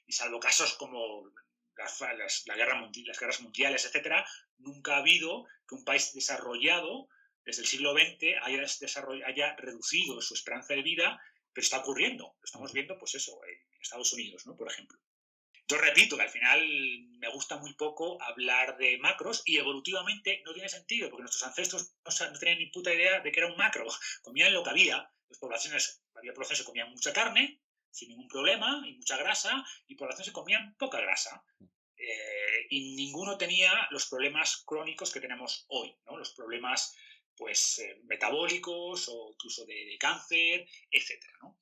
Speaker 2: y salvo casos como las guerras mundiales, etcétera, nunca ha habido que un país desarrollado desde el siglo XX haya reducido su esperanza de vida, pero está ocurriendo. Lo estamos viendo, pues eso, en Estados Unidos, ¿no? Por ejemplo. Yo repito que al final me gusta muy poco hablar de macros y evolutivamente no tiene sentido, porque nuestros ancestros no tenían ni puta idea de que era un macro. Comían lo que había. Había poblaciones que comían mucha carne, sin ningún problema, y mucha grasa, y poblaciones que comían poca grasa. Y ninguno tenía los problemas crónicos que tenemos hoy, ¿no? Los problemas pues metabólicos o incluso de cáncer, etcétera, ¿no?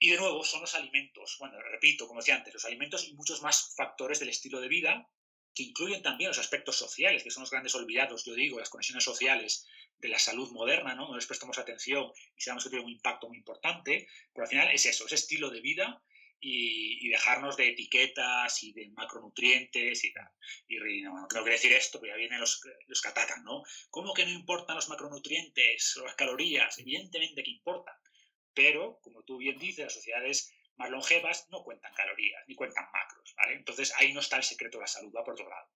Speaker 2: Y de nuevo, son los alimentos. Bueno, repito, como decía antes, los alimentos y muchos más factores del estilo de vida que incluyen también los aspectos sociales, que son los grandes olvidados, yo digo, las conexiones sociales de la salud moderna, ¿no? No les prestamos atención y sabemos que tiene un impacto muy importante, pero al final es eso, es estilo de vida y dejarnos de etiquetas y de macronutrientes y tal. Y no quiero decir esto, pero ya vienen los que atacan, ¿no? ¿Cómo que no importan los macronutrientes o las calorías? Evidentemente que importan. Pero, como tú bien dices, las sociedades más longevas no cuentan calorías ni cuentan macros, ¿vale? Entonces ahí no está el secreto de la salud, va por otro lado.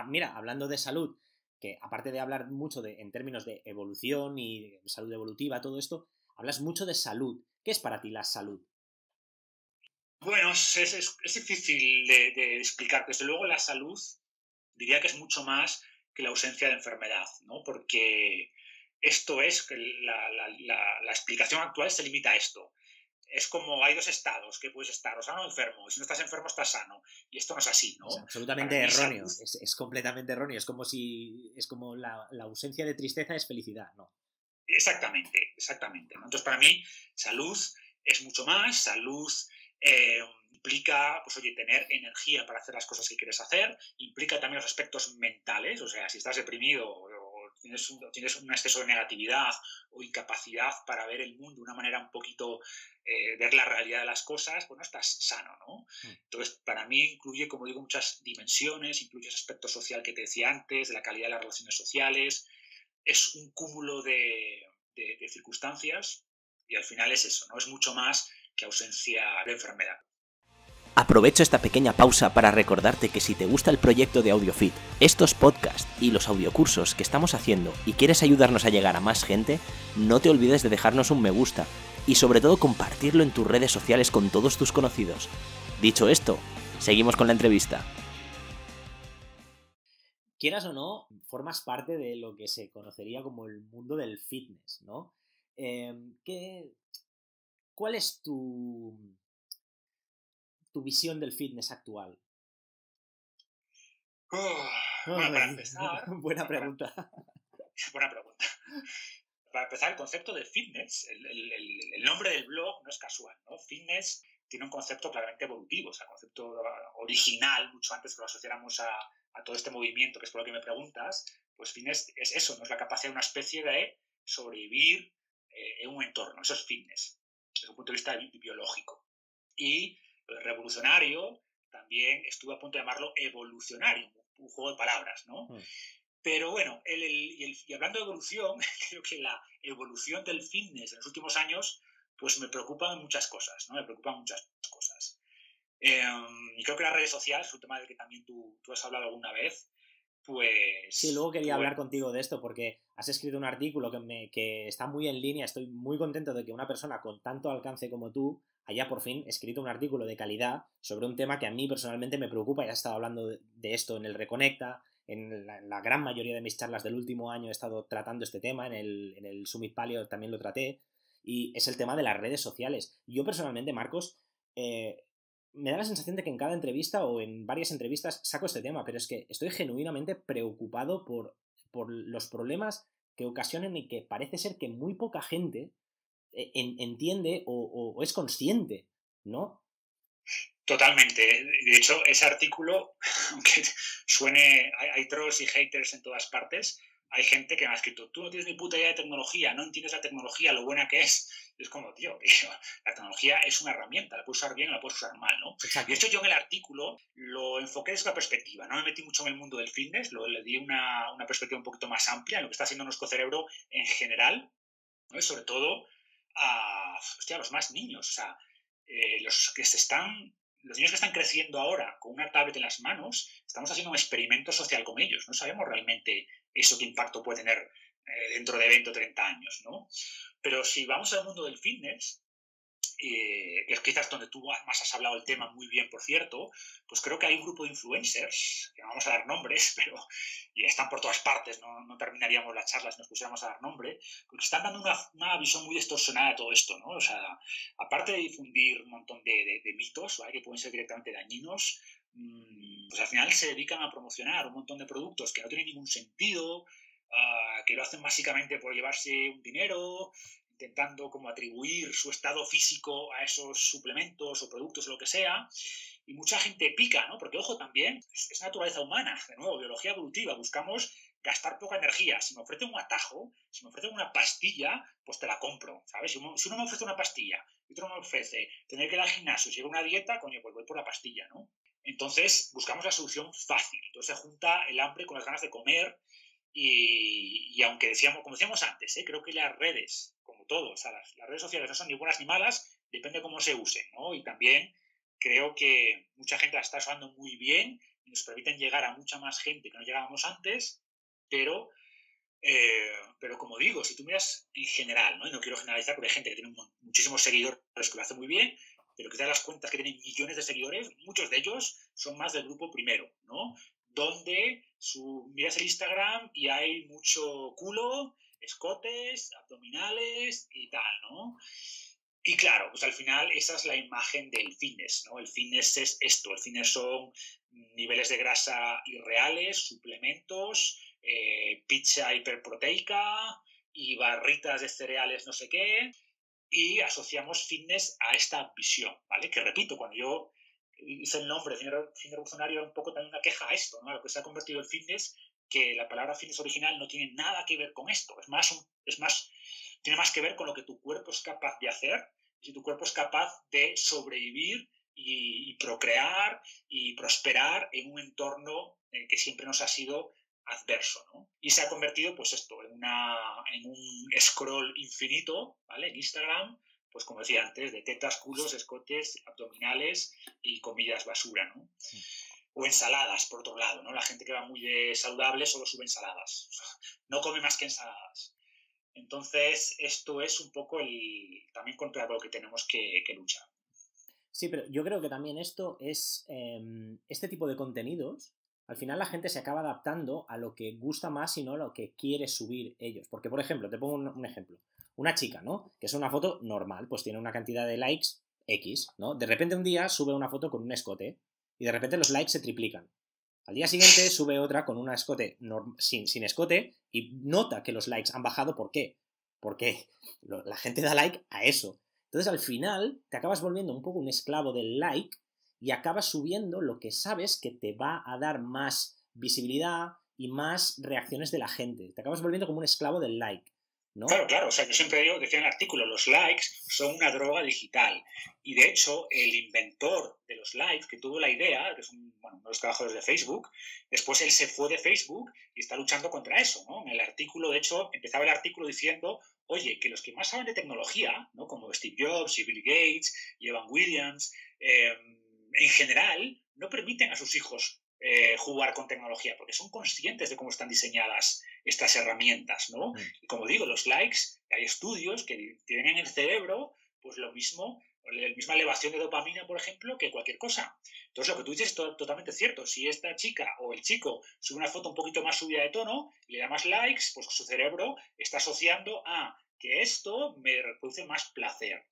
Speaker 3: Mira, hablando de salud, que aparte de hablar mucho en términos de evolución y de salud evolutiva, todo esto, hablas mucho de salud. ¿Qué es para ti la salud?
Speaker 2: Bueno, es difícil de explicar. Desde luego la salud diría que es mucho más que la ausencia de enfermedad, ¿no? Porque esto es, que la explicación actual se limita a esto. Es como hay 2 estados que puedes estar, o sano o enfermo, y si no estás enfermo estás sano, y esto no es así, ¿no?
Speaker 3: Es absolutamente erróneo, es completamente erróneo, es como la ausencia de tristeza es felicidad, ¿no?
Speaker 2: Exactamente, ¿no? Entonces para mí salud es mucho más, salud implica, pues oye, tener energía para hacer las cosas que quieres hacer, implica también los aspectos mentales, o sea, si estás deprimido o tienes un exceso de negatividad o incapacidad para ver el mundo de una manera un poquito, ver la realidad de las cosas, pues no estás sano, ¿no? Entonces, para mí incluye, como digo, muchas dimensiones, incluye ese aspecto social que te decía antes, de la calidad de las relaciones sociales, es un cúmulo de circunstancias y al final es eso, no es mucho más que ausencia de enfermedad.
Speaker 1: Aprovecho esta pequeña pausa para recordarte que si te gusta el proyecto de AudioFit, estos podcasts y los audiocursos que estamos haciendo y quieres ayudarnos a llegar a más gente, no te olvides de dejarnos un me gusta y sobre todo compartirlo en tus redes sociales con todos tus conocidos. Dicho esto, seguimos con la entrevista.
Speaker 3: Quieras o no, formas parte de lo que se conocería como el mundo del fitness, ¿no? ¿Cuál es tu tu visión del fitness actual?
Speaker 2: Bueno, para empezar...
Speaker 3: Buena pregunta.
Speaker 2: Buena pregunta. Para empezar, el concepto de fitness, el nombre del blog no es casual, ¿no? Fitness tiene un concepto claramente evolutivo, o sea, concepto original, mucho antes que lo asociáramos a todo este movimiento, que es por lo que me preguntas. Pues fitness es eso, ¿no? Es la capacidad de una especie de sobrevivir en un entorno, eso es fitness, desde un punto de vista biológico. Y lo revolucionario también estuve a punto de llamarlo evolucionario, un juego de palabras, ¿no? Pero bueno, y hablando de evolución, creo que la evolución del fitness en los últimos años, pues me preocupan muchas cosas, ¿no? Me preocupan muchas cosas. Y creo que las redes sociales, es un tema del que también tú has hablado alguna vez, pues...
Speaker 3: Sí, luego quería hablar contigo de esto porque has escrito un artículo que está muy en línea. Estoy muy contento de que una persona con tanto alcance como tú haya por fin escrito un artículo de calidad sobre un tema que a mí personalmente me preocupa. Ya he estado hablando de esto en el Reconecta, en la gran mayoría de mis charlas del último año he estado tratando este tema, en el Summit Paleo también lo traté, y es el tema de las redes sociales. Yo personalmente, Marcos, me da la sensación de que en cada entrevista o en varias entrevistas saco este tema, pero es que estoy genuinamente preocupado por los problemas que ocasionan y que parece ser que muy poca gente entiende o es consciente, ¿no?
Speaker 2: Totalmente. De hecho, ese artículo, aunque suene, hay trolls y haters en todas partes, hay gente que me ha escrito, tú no tienes ni puta idea de tecnología, no entiendes la tecnología, lo buena que es. Y es como, tío, la tecnología es una herramienta, la puedes usar bien, la puedes usar mal, ¿no?
Speaker 3: Exacto.
Speaker 2: Y de hecho yo en el artículo lo enfoqué desde la perspectiva, no me metí mucho en el mundo del fitness, le di una perspectiva un poquito más amplia en lo que está haciendo nuestro cerebro en general, ¿no? Y sobre todo a los más niños, o sea, los niños que están creciendo ahora con una tablet en las manos, estamos haciendo un experimento social con ellos. No sabemos realmente eso qué impacto puede tener dentro de 20 o 30 años, ¿no? Pero si vamos al mundo del fitness, que es quizás donde tú más has hablado del tema muy bien, por cierto, pues creo que hay un grupo de influencers, que no vamos a dar nombres, pero y están por todas partes, no terminaríamos la charla si nos pusiéramos a dar nombre, porque están dando una visión muy distorsionada de todo esto, ¿no? O sea, aparte de difundir un montón de mitos, ¿vale? Que pueden ser directamente dañinos, pues al final se dedican a promocionar un montón de productos que no tienen ningún sentido, que lo hacen básicamente por llevarse un dinero, intentando como atribuir su estado físico a esos suplementos o productos o lo que sea, y mucha gente pica, ¿no? Porque, ojo, también es naturaleza humana, de nuevo, biología evolutiva, buscamos gastar poca energía. Si me ofrecen un atajo, si me ofrecen una pastilla, pues te la compro, ¿sabes? Si uno me ofrece una pastilla y otro me ofrece tener que ir al gimnasio, si una dieta, coño, pues voy por la pastilla, ¿no? Entonces, buscamos la solución fácil. Entonces se junta el hambre con las ganas de comer y aunque como decíamos antes, creo que las redes, como todo, o sea, las redes sociales no son ni buenas ni malas, depende de cómo se usen, ¿no? Y también creo que mucha gente las está usando muy bien y nos permiten llegar a mucha más gente que no llegábamos antes, pero como digo, si tú miras en general, ¿no? Y no quiero generalizar porque hay gente que tiene muchísimos seguidores que lo hace muy bien, pero quizás las cuentas que tienen millones de seguidores, muchos de ellos son más del grupo primero, ¿no? Donde miras el Instagram y hay mucho culo, escotes, abdominales y tal, ¿no? Y claro, pues al final esa es la imagen del fitness, ¿no? El fitness es esto, el fitness son niveles de grasa irreales, suplementos, pizza hiperproteica y barritas de cereales no sé qué, y asociamos fitness a esta visión, ¿vale? Que repito, cuando yo hice el nombre de fitness revolucionario era un poco también una queja a esto, ¿no? A lo que se ha convertido el fitness, que la palabra fitness original no tiene nada que ver con esto, tiene más que ver con lo que tu cuerpo es capaz de hacer, si tu cuerpo es capaz de sobrevivir y procrear y prosperar en un entorno que siempre nos ha sido adverso, ¿no? Y se ha convertido, pues esto, en un scroll infinito, ¿vale? En Instagram, pues como decía antes, de tetas, culos, escotes, abdominales y comidas basura, ¿no? O ensaladas, por otro lado, ¿no? La gente que va muy de saludable solo sube ensaladas. No come más que ensaladas. Entonces, esto es un poco también contra lo que tenemos que luchar.
Speaker 3: Sí, pero yo creo que también esto es este tipo de contenidos. Al final la gente se acaba adaptando a lo que gusta más y no a lo que quiere subir ellos. Porque, por ejemplo, te pongo un ejemplo. Una chica, ¿no? Que es una foto normal, pues tiene una cantidad de likes X, ¿no? De repente un día sube una foto con un escote y de repente los likes se triplican. Al día siguiente sube otra con un escote sin escote y nota que los likes han bajado. ¿Por qué? Porque la gente da like a eso. Entonces al final te acabas volviendo un poco un esclavo del like y acabas subiendo lo que sabes que te va a dar más visibilidad y más reacciones de la gente. Te acabas volviendo como un esclavo del like, ¿no?
Speaker 2: Claro. O sea, yo siempre decía en el artículo, los likes son una droga digital. Y de hecho, el inventor de los likes, que tuvo la idea, que es uno de los trabajadores de Facebook, después él se fue de Facebook y está luchando contra eso, ¿no? En el artículo, de hecho, empezaba el artículo diciendo, oye, que los que más saben de tecnología, ¿no? Como Steve Jobs y Bill Gates y Evan Williams, en general, no permiten a sus hijos jugar con tecnología, porque son conscientes de cómo están diseñadas estas herramientas, ¿no? Y como digo, los likes, hay estudios que tienen en el cerebro, pues lo mismo, la misma elevación de dopamina, por ejemplo, que cualquier cosa. Entonces, lo que tú dices es totalmente cierto. Si esta chica o el chico sube una foto un poquito más subida de tono y le da más likes, pues su cerebro está asociando a que esto me produce más placer,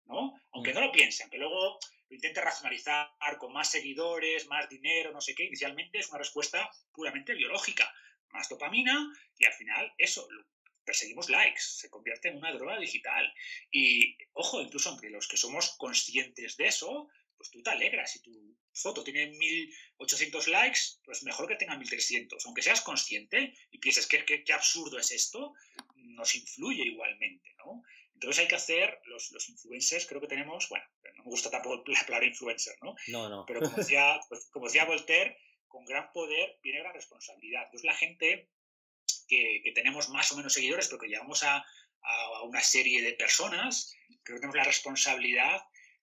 Speaker 2: ¿no? Aunque no lo piense, aunque luego lo intente racionalizar con más seguidores, más dinero, no sé qué, inicialmente es una respuesta puramente biológica. Más dopamina y al final eso, perseguimos likes, se convierte en una droga digital. Y, ojo, incluso entre los que somos conscientes de eso, pues tú te alegras. Si tu foto tiene 1.800 likes, pues mejor que tenga 1.300. Aunque seas consciente y pienses qué absurdo es esto, nos influye igualmente, ¿no? Entonces hay que hacer, los influencers creo que tenemos, bueno, no me gusta tampoco la palabra influencer, ¿no?
Speaker 3: No.
Speaker 2: Pero como decía Voltaire, con gran poder viene gran responsabilidad. Entonces la gente que tenemos más o menos seguidores, pero que llegamos a una serie de personas, creo que tenemos la responsabilidad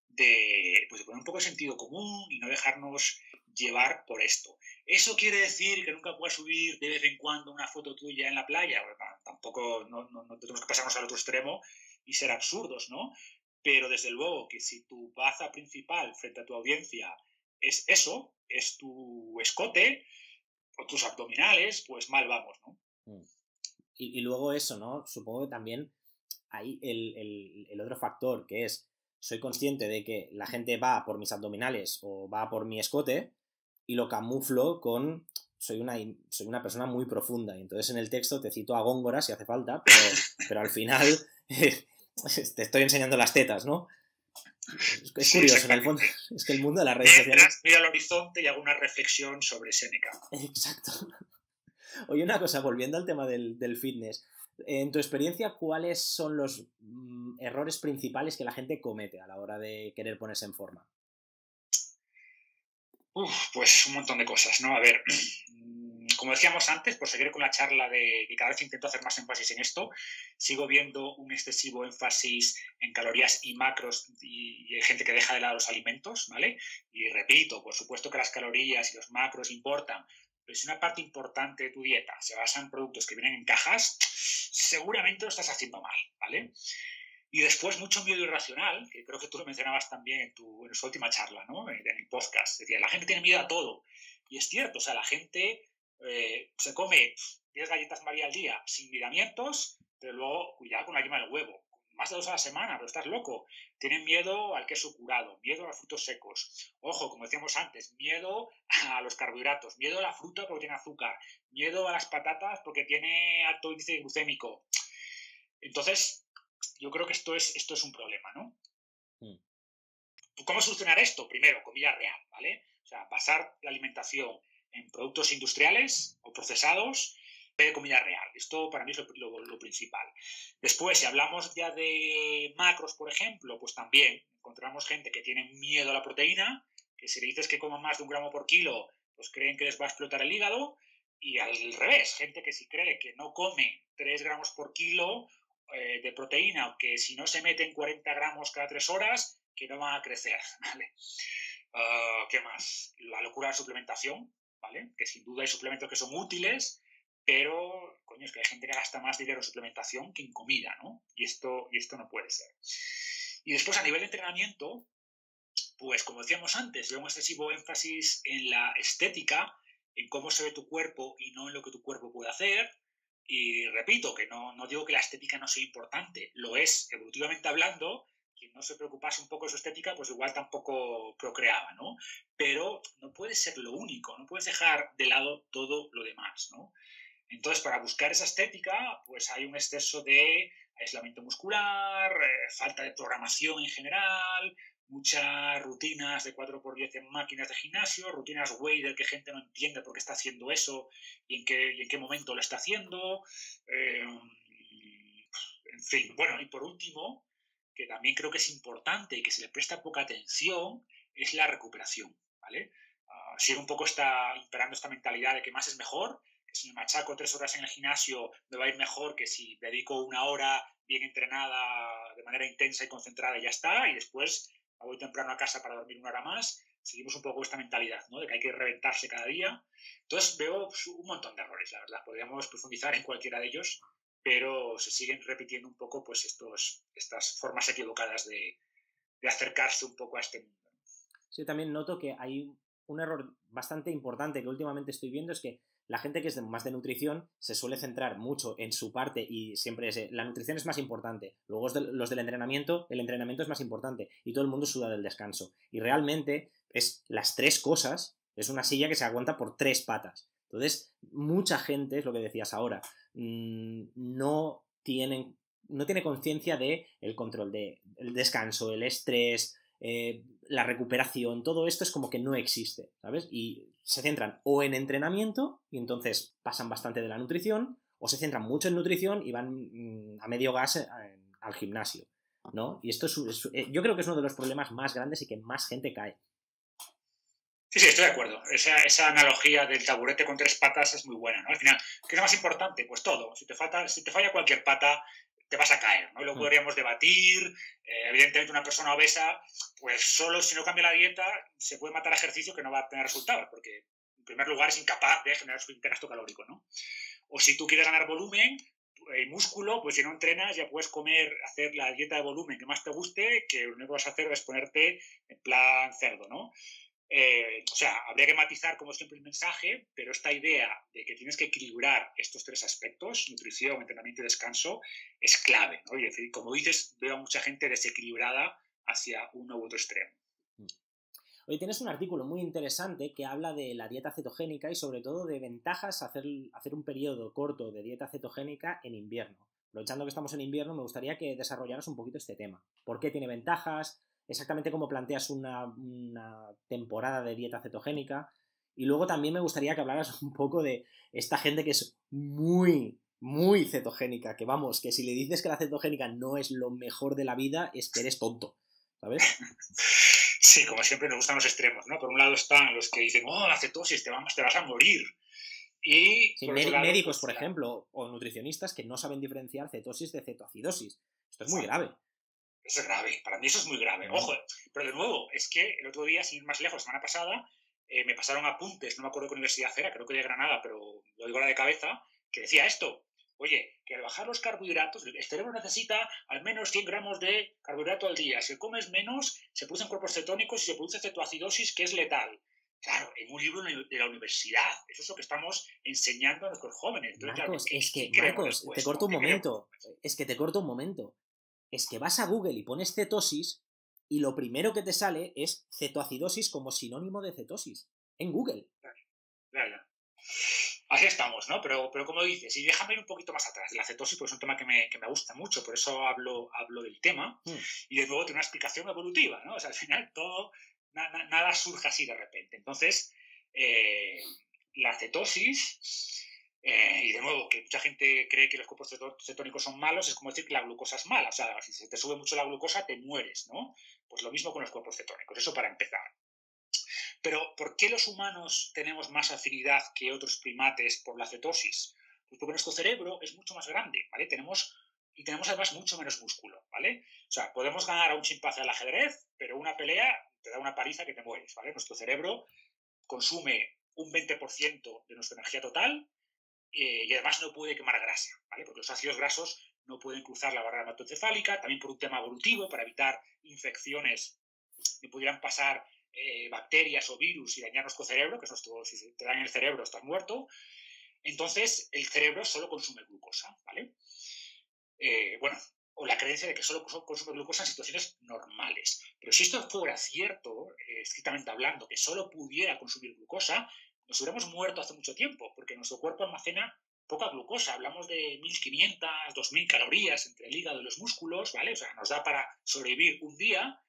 Speaker 2: de poner un poco de sentido común y no dejarnos llevar por esto. ¿Eso quiere decir que nunca puedas subir de vez en cuando una foto tuya en la playa? Bueno, tampoco no tenemos que pasarnos al otro extremo y ser absurdos, ¿no? Pero desde luego que si tu baza principal frente a tu audiencia es eso, es tu escote o tus abdominales, pues mal vamos, ¿no?
Speaker 3: Y luego eso, ¿no? Supongo que también hay el otro factor, que es, soy consciente de que la gente va por mis abdominales o va por mi escote y lo camuflo con soy una persona muy profunda. Y entonces en el texto te cito a Góngora si hace falta, pero al final te estoy enseñando las tetas, ¿no? Es curioso, en el fondo. Es que el mundo de las redes sociales...
Speaker 2: Mira al horizonte y hago una reflexión sobre Séneca.
Speaker 3: Exacto. Oye, una cosa, volviendo al tema del fitness. En tu experiencia, ¿cuáles son los errores principales que la gente comete a la hora de querer ponerse en forma?
Speaker 2: Pues un montón de cosas, ¿no? A ver, como decíamos antes, por seguir con la charla de que cada vez intento hacer más énfasis en esto, sigo viendo un excesivo énfasis en calorías y macros y hay gente que deja de lado los alimentos, ¿vale? Y repito, por supuesto que las calorías y los macros importan, pero si una parte importante de tu dieta se basa en productos que vienen en cajas, seguramente lo estás haciendo mal, ¿vale? Y después mucho miedo irracional, que creo que tú lo mencionabas también en su última charla, ¿no? En el podcast. Decía, la gente tiene miedo a todo. Y es cierto, o sea, la gente se come 10 galletas María al día sin miramientos, pero luego, cuidado con la yema del huevo. Más de 2 a la semana, pero estás loco. Tienen miedo al queso curado, miedo a los frutos secos. Ojo, como decíamos antes, miedo a los carbohidratos, miedo a la fruta porque tiene azúcar, miedo a las patatas porque tiene alto índice glucémico. Entonces, yo creo que esto es un problema, ¿no? ¿Cómo solucionar esto? Primero, comida real, ¿vale? O sea, basar la alimentación en productos industriales o procesados de comida real. Esto para mí es lo principal. Después, si hablamos ya de macros, por ejemplo, pues también encontramos gente que tiene miedo a la proteína, que si le dices que coman más de 1 gramo por kilo, pues creen que les va a explotar el hígado, y al revés, gente que si cree que no come 3 gramos por kilo de proteína, o que si no se meten 40 gramos cada 3 horas, que no van a crecer, ¿vale? ¿Qué más? La locura de la suplementación, ¿vale? Que sin duda hay suplementos que son útiles, pero, coño, es que hay gente que gasta más dinero en suplementación que en comida, ¿no? Y esto no puede ser. Y después, a nivel de entrenamiento, pues como decíamos antes, veo un excesivo énfasis en la estética, en cómo se ve tu cuerpo y no en lo que tu cuerpo puede hacer. Y repito, que no digo que la estética no sea importante, lo es, evolutivamente hablando, quien no se preocupase un poco de su estética, pues igual tampoco procreaba, ¿no? Pero no puede ser lo único, no puedes dejar de lado todo lo demás, ¿no? Entonces, para buscar esa estética, pues hay un exceso de aislamiento muscular, falta de programación en general, muchas rutinas de 4x10 en máquinas de gimnasio, rutinas Wader que gente no entiende por qué está haciendo eso y en qué momento lo está haciendo. En fin, bueno, y por último, que también creo que es importante y que se le presta poca atención, es la recuperación, ¿vale? Sigue un poco imperando esta mentalidad de que más es mejor, que si me machaco 3 horas en el gimnasio me va a ir mejor que si dedico 1 hora bien entrenada de manera intensa y concentrada y ya está, y después me voy temprano a casa para dormir 1 hora más. Seguimos un poco esta mentalidad, ¿no? De que hay que reventarse cada día. Entonces veo un montón de errores, la verdad. Podríamos profundizar en cualquiera de ellos, pero se siguen repitiendo un poco pues estas formas equivocadas de acercarse un poco a este mundo.
Speaker 3: Sí, también noto que hay un error bastante importante que últimamente estoy viendo, es que la gente que es más de nutrición se suele centrar mucho en su parte y siempre la nutrición es más importante. Luego los del entrenamiento, el entrenamiento es más importante y todo el mundo suda del descanso. Y realmente es las 3 cosas, es una silla que se aguanta por 3 patas. Entonces, mucha gente, es lo que decías ahora, no tiene conciencia del control del descanso, el estrés, la recuperación, todo esto es como que no existe, ¿sabes? Y se centran o en entrenamiento y entonces pasan bastante de la nutrición, o se centran mucho en nutrición y van a medio gas al gimnasio, ¿no? Y esto yo creo que es uno de los problemas más grandes y que más gente cae.
Speaker 2: Sí, estoy de acuerdo. Esa analogía del taburete con 3 patas es muy buena, ¿no? Al final, ¿qué es lo más importante? Pues todo. Si te falla cualquier pata, te vas a caer, ¿no? Y lo podríamos debatir. Evidentemente, una persona obesa, pues solo si no cambia la dieta, se puede matar a ejercicio que no va a tener resultados, porque en primer lugar es incapaz de generar su gasto calórico, ¿no? O si tú quieres ganar volumen y músculo, pues si no entrenas ya puedes hacer la dieta de volumen que más te guste, que lo único que vas a hacer es ponerte en plan cerdo, ¿no? O sea, habría que matizar como siempre el mensaje, pero esta idea de que tienes que equilibrar estos 3 aspectos, nutrición, entrenamiento y descanso, es clave, ¿no? Y es decir, como dices, veo a mucha gente desequilibrada hacia uno u otro extremo.
Speaker 3: Hoy tienes un artículo muy interesante que habla de la dieta cetogénica y sobre todo de ventajas hacer un periodo corto de dieta cetogénica en invierno. Aprovechando que estamos en invierno, me gustaría que desarrollaras un poquito este tema. ¿Por qué tiene ventajas? Exactamente cómo planteas una temporada de dieta cetogénica. Y luego también me gustaría que hablaras un poco de esta gente que es muy, muy cetogénica. Que vamos, que si le dices que la cetogénica no es lo mejor de la vida, es que eres tonto, ¿sabes?
Speaker 2: Sí, como siempre nos gustan los extremos, ¿no? Por un lado están los que dicen, oh, la cetosis, te vas a morir. Y
Speaker 3: sí,
Speaker 2: por otro lado,
Speaker 3: médicos,
Speaker 2: pues,
Speaker 3: por ejemplo, o nutricionistas que no saben diferenciar cetosis de cetoacidosis. Esto es muy grave.
Speaker 2: Eso es grave, para mí eso es muy grave. Ojo, pero de nuevo, es que el otro día, sin ir más lejos, la semana pasada, me pasaron apuntes, no me acuerdo qué universidad era, creo que de Granada, pero lo digo ahora de cabeza, que decía esto. Oye, que al bajar los carbohidratos, el cerebro necesita al menos 100 gramos de carbohidrato al día. Si comes menos, se producen cuerpos cetónicos y se produce cetoacidosis, que es letal. Claro, en un libro de la universidad. Eso es lo que estamos enseñando a nuestros jóvenes. Entonces,
Speaker 3: Marcos,
Speaker 2: claro,
Speaker 3: Marcos, te corto un momento. Es que te corto un momento. Es que vas a Google y pones cetosis y lo primero que te sale es cetoacidosis como sinónimo de cetosis. En Google.
Speaker 2: Ya. Así estamos, ¿no? Pero como dices, y déjame ir un poquito más atrás. La cetosis pues, es un tema que me gusta mucho, por eso hablo del tema. Y de nuevo tiene una explicación evolutiva, ¿no? O sea, al final todo, nada surge así de repente. Entonces, la cetosis, y de nuevo, que mucha gente cree que los cuerpos cetónicos son malos, es como decir que la glucosa es mala. O sea, si se te sube mucho la glucosa, te mueres, ¿no? Pues lo mismo con los cuerpos cetónicos. Eso para empezar. Pero, ¿por qué los humanos tenemos más afinidad que otros primates por la cetosis? Pues porque nuestro cerebro es mucho más grande, ¿vale? Tenemos además mucho menos músculo, ¿vale? O sea, podemos ganar a un chimpancé al ajedrez, pero una pelea te da una paliza que te mueres, ¿vale? Nuestro cerebro consume un 20% de nuestra energía total y además no puede quemar grasa, ¿vale? Porque los ácidos grasos no pueden cruzar la barrera hematoencefálica, también por un tema evolutivo, para evitar infecciones que pudieran pasar bacterias o virus y dañar nuestro cerebro, que si te daña el cerebro estás muerto. Entonces, el cerebro solo consume glucosa, ¿vale? o la creencia de que solo consume glucosa en situaciones normales. Pero si esto fuera cierto, estrictamente hablando, que solo pudiera consumir glucosa, nos hubiéramos muerto hace mucho tiempo, porque nuestro cuerpo almacena poca glucosa. Hablamos de 1.500, 2.000 calorías entre el hígado y los músculos, ¿vale? O sea, nos da para sobrevivir un día.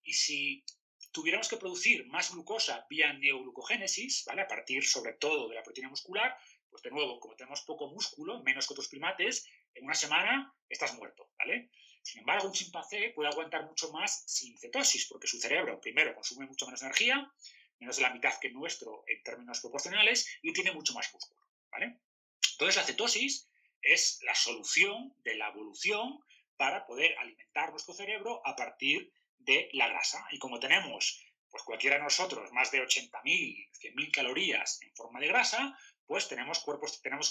Speaker 2: Y si tuviéramos que producir más glucosa vía neoglucogénesis, ¿vale? A partir sobre todo de la proteína muscular, pues de nuevo, como tenemos poco músculo, menos que otros primates, en una semana estás muerto, ¿vale? Sin embargo, un chimpancé puede aguantar mucho más sin cetosis, porque su cerebro, primero, consume mucho menos energía, menos de la mitad que el nuestro en términos proporcionales, y tiene mucho más músculo, ¿vale? Entonces, la cetosis es la solución de la evolución para poder alimentar nuestro cerebro a partir de la grasa. Y como tenemos, pues cualquiera de nosotros, más de 80.000, 100.000 calorías en forma de grasa, pues tenemos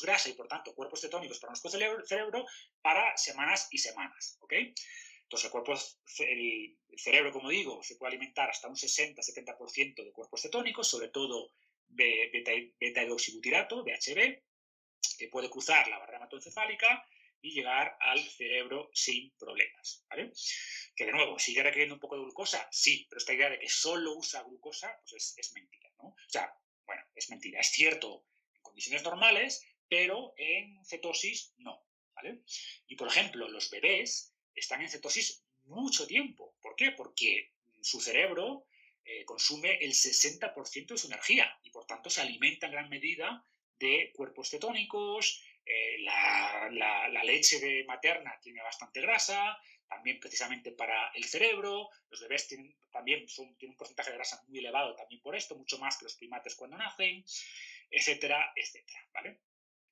Speaker 2: grasa y por tanto cuerpos cetónicos para nuestro cerebro para semanas y semanas, ¿ok? Entonces el cerebro, como digo, se puede alimentar hasta un 60-70% de cuerpos cetónicos, sobre todo beta-hidroxibutirato, BHB, que puede cruzar la barrera hematoencefálica y llegar al cerebro sin problemas, ¿vale? Que de nuevo, ¿sigue requiriendo un poco de glucosa? Sí, pero esta idea de que solo usa glucosa, pues es mentira, ¿no? O sea, bueno, es mentira. Es cierto en condiciones normales, pero en cetosis no, ¿vale? Y, por ejemplo, los bebés están en cetosis mucho tiempo. ¿Por qué? Porque su cerebro consume el 60% de su energía y, por tanto, se alimenta en gran medida de cuerpos cetónicos. La leche materna tiene bastante grasa, también precisamente para el cerebro. Los bebés tienen un porcentaje de grasa muy elevado también por esto, mucho más que los primates cuando nacen, etcétera, etcétera, ¿vale?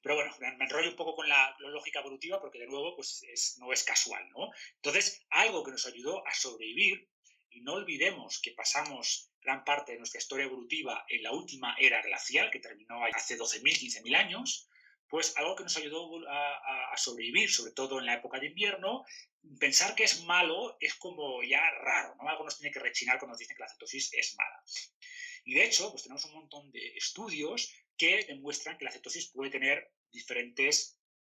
Speaker 2: Pero bueno, me enrollo un poco con la lógica evolutiva porque de nuevo pues no es casual, ¿no? Entonces, algo que nos ayudó a sobrevivir, y no olvidemos que pasamos gran parte de nuestra historia evolutiva en la última era glacial, que terminó hace 12.000, 15.000 años, pues algo que nos ayudó a sobrevivir, sobre todo en la época de invierno. Pensar que es malo es como ya raro, ¿no? Algo nos tiene que rechinar cuando nos dicen que la cetosis es mala. Y de hecho, pues tenemos un montón de estudios que demuestran que la cetosis puede tener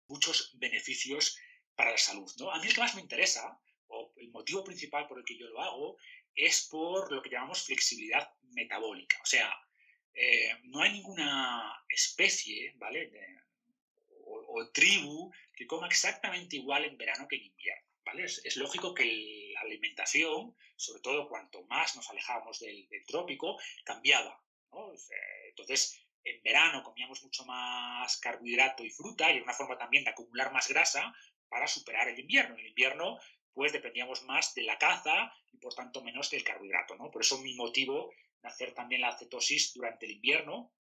Speaker 2: muchos beneficios para la salud, ¿no? A mí el que más me interesa, o el motivo principal por el que yo lo hago, es por lo que llamamos flexibilidad metabólica. O sea, no hay ninguna especie, ¿vale? O tribu que coma exactamente igual en verano que en invierno, ¿vale? Es lógico que la alimentación, sobre todo cuanto más nos alejábamos del trópico, cambiaba, ¿no? Entonces, en verano comíamos mucho más carbohidrato y fruta y era una forma también de acumular más grasa para superar el invierno. En el invierno, pues dependíamos más de la caza y por tanto menos del carbohidrato, ¿no? Por eso mi motivo de hacer también la cetosis durante el invierno,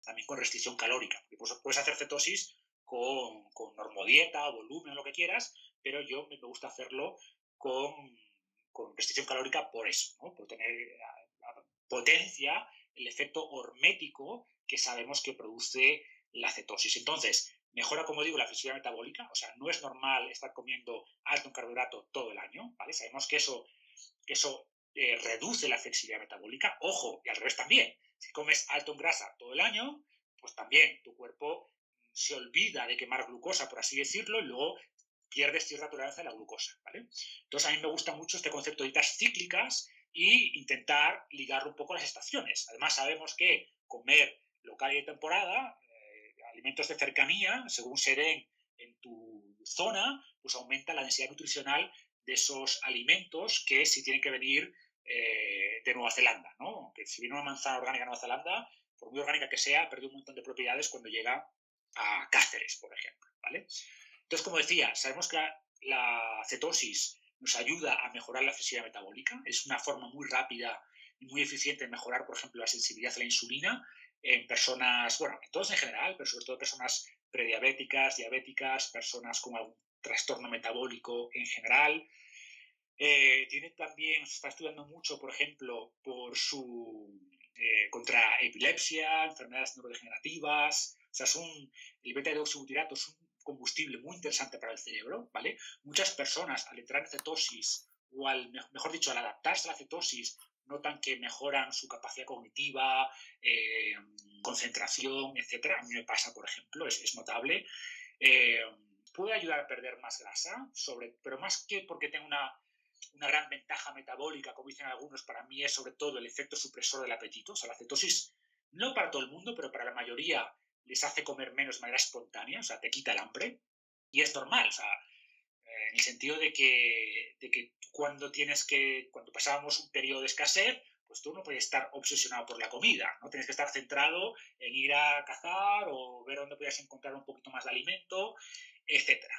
Speaker 2: también con restricción calórica. Porque puedes hacer cetosis con normodieta o volumen o lo que quieras, pero yo me gusta hacerlo con restricción calórica por eso, ¿no? Por tener potencia el efecto hormético que sabemos que produce la cetosis. Entonces, mejora, como digo, la flexibilidad metabólica. O sea, no es normal estar comiendo alto en carbohidrato todo el año, ¿vale? Sabemos que eso reduce la flexibilidad metabólica. Ojo, y al revés también. Si comes alto en grasa todo el año, pues también tu cuerpo se olvida de quemar glucosa, por así decirlo, y luego pierdes cierta tolerancia a la glucosa, ¿vale? Entonces, a mí me gusta mucho este concepto de dietas cíclicas y intentar ligarlo un poco a las estaciones. Además, sabemos que comer local y de temporada, alimentos de cercanía, según se den en tu zona, pues aumenta la densidad nutricional de esos alimentos que si tienen que venir de Nueva Zelanda, ¿no? Que si viene una manzana orgánica de Nueva Zelanda, por muy orgánica que sea, perdió un montón de propiedades cuando llega a Cáceres, por ejemplo, ¿vale? Entonces, como decía, sabemos que la cetosis nos ayuda a mejorar la flexibilidad metabólica. Es una forma muy rápida y muy eficiente de mejorar, por ejemplo, la sensibilidad a la insulina en personas, bueno, en todos en general, pero sobre todo personas prediabéticas, diabéticas, personas con algún trastorno metabólico en general. Se está estudiando mucho, por ejemplo, contra epilepsia, enfermedades neurodegenerativas. O sea, el beta-hidroxibutirato es un combustible muy interesante para el cerebro, ¿vale? Muchas personas al entrar en cetosis o mejor dicho, al adaptarse a la cetosis, notan que mejoran su capacidad cognitiva, concentración, etcétera. A mí me pasa, por ejemplo, es notable. puede ayudar a perder más grasa, pero más que porque tenga una gran ventaja metabólica, como dicen algunos, para mí es sobre todo el efecto supresor del apetito. O sea, la cetosis, no para todo el mundo, pero para la mayoría les hace comer menos de manera espontánea, o sea, te quita el hambre. Y es normal, o sea, en el sentido de que cuando pasábamos un periodo de escasez, pues tú no puedes estar obsesionado por la comida, ¿no? Tienes que estar centrado en ir a cazar o ver dónde puedes encontrar un poquito más de alimento, etcétera.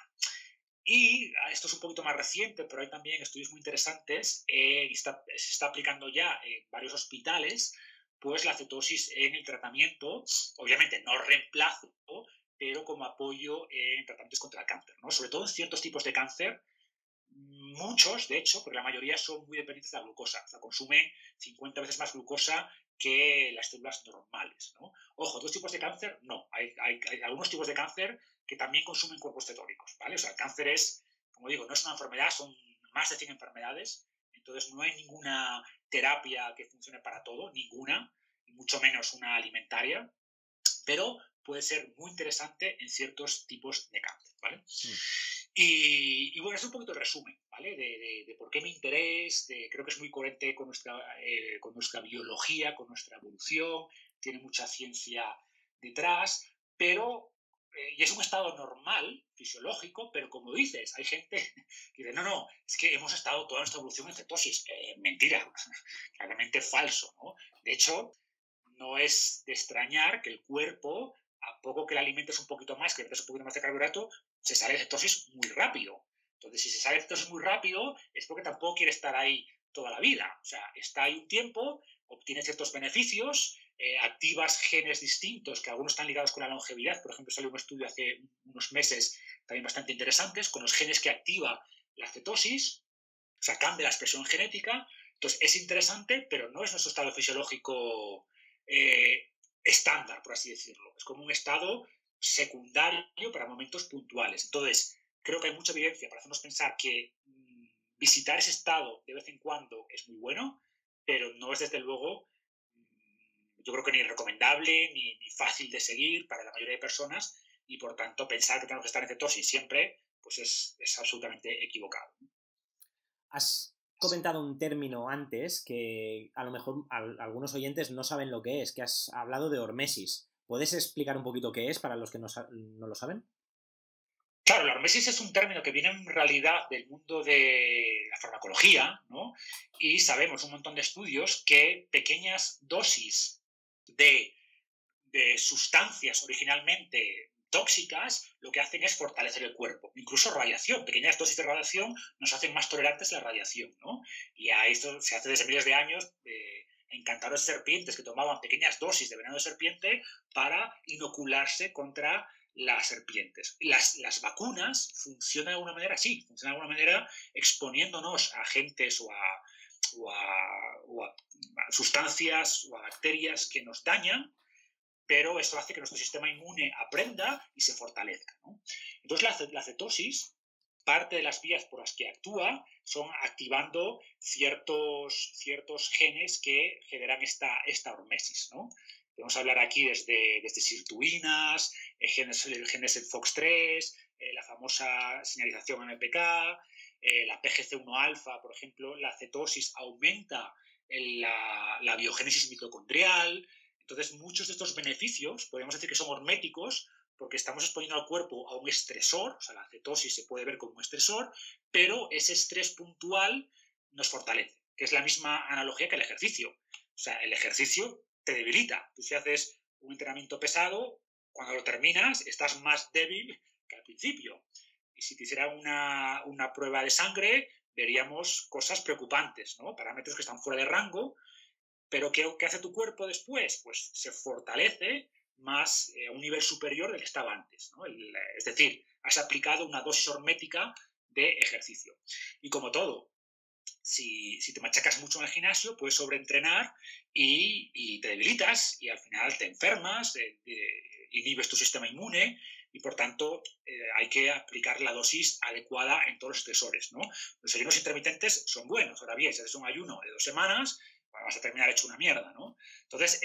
Speaker 2: Y esto es un poquito más reciente, pero hay también estudios muy interesantes. Se está aplicando ya en varios hospitales, pues la cetosis en el tratamiento, obviamente no reemplazo, pero como apoyo en tratamientos contra el cáncer, ¿no? Sobre todo en ciertos tipos de cáncer, muchos, de hecho, porque la mayoría son muy dependientes de la glucosa. O sea, consumen 50 veces más glucosa que las células normales, ¿no? Ojo, dos tipos de cáncer, no. Hay algunos tipos de cáncer que también consumen cuerpos cetónicos, ¿vale? O sea, el cáncer es, como digo, no es una enfermedad, son más de 100 enfermedades, entonces no hay ninguna terapia que funcione para todo, ninguna, y mucho menos una alimentaria, pero puede ser muy interesante en ciertos tipos de cáncer, ¿vale? Y bueno, es un poquito el resumen, ¿vale? De por qué mi interés, creo que es muy coherente con nuestra biología, con nuestra evolución, tiene mucha ciencia detrás, pero, y es un estado normal, fisiológico, pero como dices, hay gente que dice, no, es que hemos estado toda nuestra evolución en cetosis. Mentira, claramente falso, ¿no? De hecho, no es de extrañar que el cuerpo, a poco que le alimentes un poquito más, que le metes un poquito más de carbohidrato, se sale de cetosis muy rápido. Entonces, si se sale de cetosis muy rápido, es porque tampoco quiere estar ahí toda la vida. O sea, está ahí un tiempo, obtiene ciertos beneficios, activas genes distintos, que algunos están ligados con la longevidad. Por ejemplo, salió un estudio hace unos meses también bastante interesantes, con los genes que activa la cetosis, o sea, cambia la expresión genética. Entonces, es interesante, pero no es nuestro estado fisiológico estándar, por así decirlo. Es como un estado secundario para momentos puntuales. Entonces, creo que hay mucha evidencia para hacernos pensar que visitar ese estado de vez en cuando es muy bueno, pero no es desde luego, yo creo que ni recomendable ni fácil de seguir para la mayoría de personas, y por tanto pensar que tenemos que estar en cetosis siempre, pues es absolutamente equivocado.
Speaker 3: Has comentado un término antes que a lo mejor algunos oyentes no saben lo que es, que has hablado de hormesis. ¿Puedes explicar un poquito qué es para los que no lo saben?
Speaker 2: Claro, la hormesis es un término que viene en realidad del mundo de la farmacología, ¿no? Y sabemos un montón de estudios que pequeñas dosis de sustancias originalmente tóxicas lo que hacen es fortalecer el cuerpo. Incluso radiación, pequeñas dosis de radiación nos hacen más tolerantes a la radiación, ¿no? Y a esto se hace desde miles de años. Encantadores de serpientes que tomaban pequeñas dosis de veneno de serpiente para inocularse contra las serpientes. Las vacunas funcionan de alguna manera así, funcionan de alguna manera exponiéndonos a agentes o a sustancias o a bacterias que nos dañan, pero esto hace que nuestro sistema inmune aprenda y se fortalezca, ¿no? Entonces la cetosis, parte de las vías por las que actúa son activando ciertos genes que generan esta hormesis, ¿no? Podemos hablar aquí desde sirtuinas, genes del FOX3, la famosa señalización MPK, la PGC1-alfa, por ejemplo. La cetosis aumenta la biogénesis mitocondrial. Entonces, muchos de estos beneficios, podemos decir que son horméticos, porque estamos exponiendo al cuerpo a un estresor. O sea, la cetosis se puede ver como un estresor, pero ese estrés puntual nos fortalece, que es la misma analogía que el ejercicio. O sea, el ejercicio te debilita. Tú si haces un entrenamiento pesado, cuando lo terminas, estás más débil que al principio. Y si te hiciera una prueba de sangre, veríamos cosas preocupantes, ¿no? Parámetros que están fuera de rango. Pero ¿qué hace tu cuerpo después? Pues se fortalece más a un nivel superior del que estaba antes, ¿no? Es decir, has aplicado una dosis hormética de ejercicio. Y como todo, si te machacas mucho en el gimnasio, puedes sobreentrenar y te debilitas y al final te enfermas, inhibes tu sistema inmune y por tanto hay que aplicar la dosis adecuada en todos los estresores, ¿no? Los ayunos intermitentes son buenos. Ahora bien, si haces un ayuno de 2 semanas, vas a terminar hecho una mierda, ¿no? Entonces,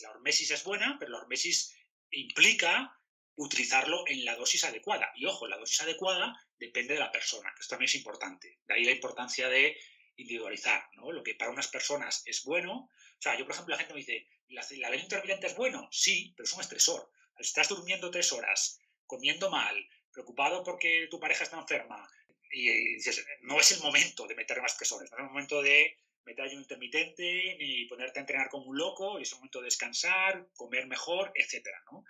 Speaker 2: la hormesis es buena, pero la hormesis implica utilizarlo en la dosis adecuada. Y ojo, la dosis adecuada depende de la persona, que esto también es importante. De ahí la importancia de individualizar, ¿no? Lo que para unas personas es bueno. O sea, yo, por ejemplo, la gente me dice, ¿la vela intermitente es bueno? Sí, pero es un estresor. Si estás durmiendo 3 horas, comiendo mal, preocupado porque tu pareja está enferma, y dices, no es el momento de meter más estresores, no es el momento de meter ayuno intermitente, ni ponerte a entrenar como un loco, y es el momento de descansar, comer mejor, etcétera, ¿no?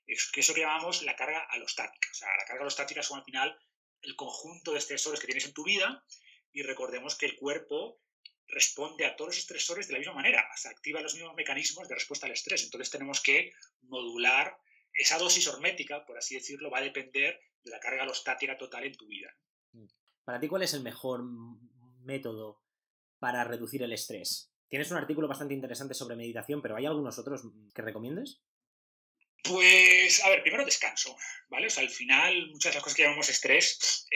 Speaker 2: Es eso que llamamos la carga alostática. O sea, la carga alostática son al final el conjunto de estresores que tienes en tu vida, y recordemos que el cuerpo responde a todos los estresores de la misma manera, o sea, activa los mismos mecanismos de respuesta al estrés. Entonces tenemos que modular esa dosis hormética, por así decirlo, va a depender de la carga alostática total en tu vida.
Speaker 3: Para ti, ¿cuál es el mejor método para reducir el estrés? Tienes un artículo bastante interesante sobre meditación, pero ¿hay algunos otros que recomiendes?
Speaker 2: Pues, a ver, primero descanso, ¿vale? O sea, al final, muchas de las cosas que llamamos estrés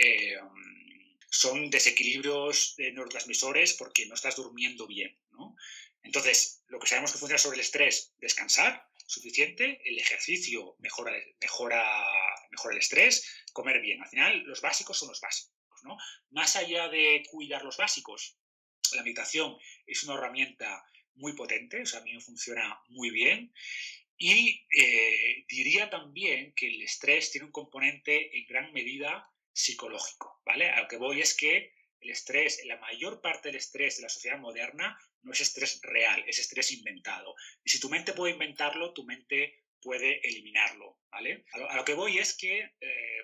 Speaker 2: son desequilibrios de neurotransmisores porque no estás durmiendo bien, ¿no? Entonces, lo que sabemos que funciona sobre el estrés, descansar suficiente, el ejercicio mejora el estrés, comer bien. Al final, los básicos son los básicos, ¿no? Más allá de cuidar los básicos, la meditación es una herramienta muy potente, o sea, a mí me funciona muy bien. Y diría también que el estrés tiene un componente en gran medida psicológico, ¿vale? A lo que voy es que el estrés, la mayor parte del estrés de la sociedad moderna no es estrés real, es estrés inventado. Y si tu mente puede inventarlo, tu mente puede eliminarlo, ¿vale? A lo que voy es que,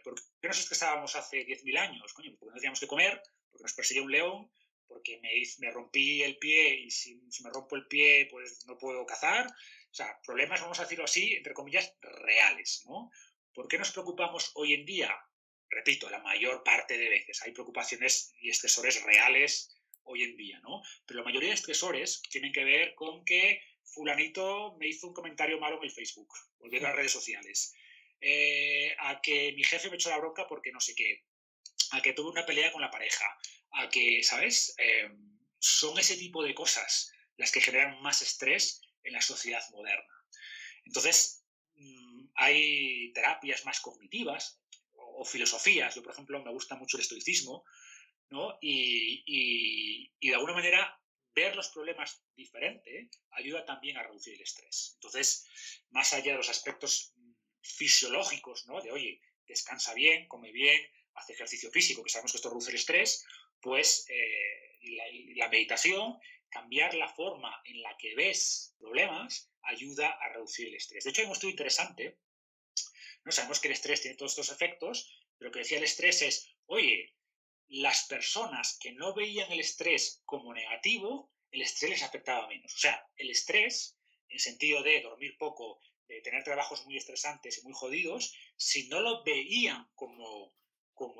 Speaker 2: ¿por qué nos estresábamos hace 10.000 años? Coño, porque no teníamos que comer, porque nos perseguía un león, porque me rompí el pie y si me rompo el pie, pues no puedo cazar. O sea, problemas, vamos a decirlo así, entre comillas, reales, ¿no? ¿Por qué nos preocupamos hoy en día? Repito, la mayor parte de veces hay preocupaciones y estresores reales hoy en día, ¿no? Pero la mayoría de estresores tienen que ver con que fulanito me hizo un comentario malo en el Facebook, volviendo a las redes sociales, a que mi jefe me echó la bronca porque no sé qué, a que tuve una pelea con la pareja, a que, ¿sabes? Son ese tipo de cosas las que generan más estrés en la sociedad moderna. Entonces, hay terapias más cognitivas o filosofías. Yo, por ejemplo, me gusta mucho el estoicismo, ¿no? Y de alguna manera ver los problemas diferente ayuda también a reducir el estrés. Entonces, más allá de los aspectos fisiológicos, ¿no? De, oye, descansa bien, come bien, hace ejercicio físico, que sabemos que esto reduce el estrés, pues la meditación, cambiar la forma en la que ves problemas, ayuda a reducir el estrés. De hecho, hay un estudio interesante, ¿no? Sabemos que el estrés tiene todos estos efectos, pero lo que decía el estrés es, oye, las personas que no veían el estrés como negativo, el estrés les afectaba menos. O sea, el estrés, en sentido de dormir poco, de tener trabajos muy estresantes y muy jodidos, si no lo veían como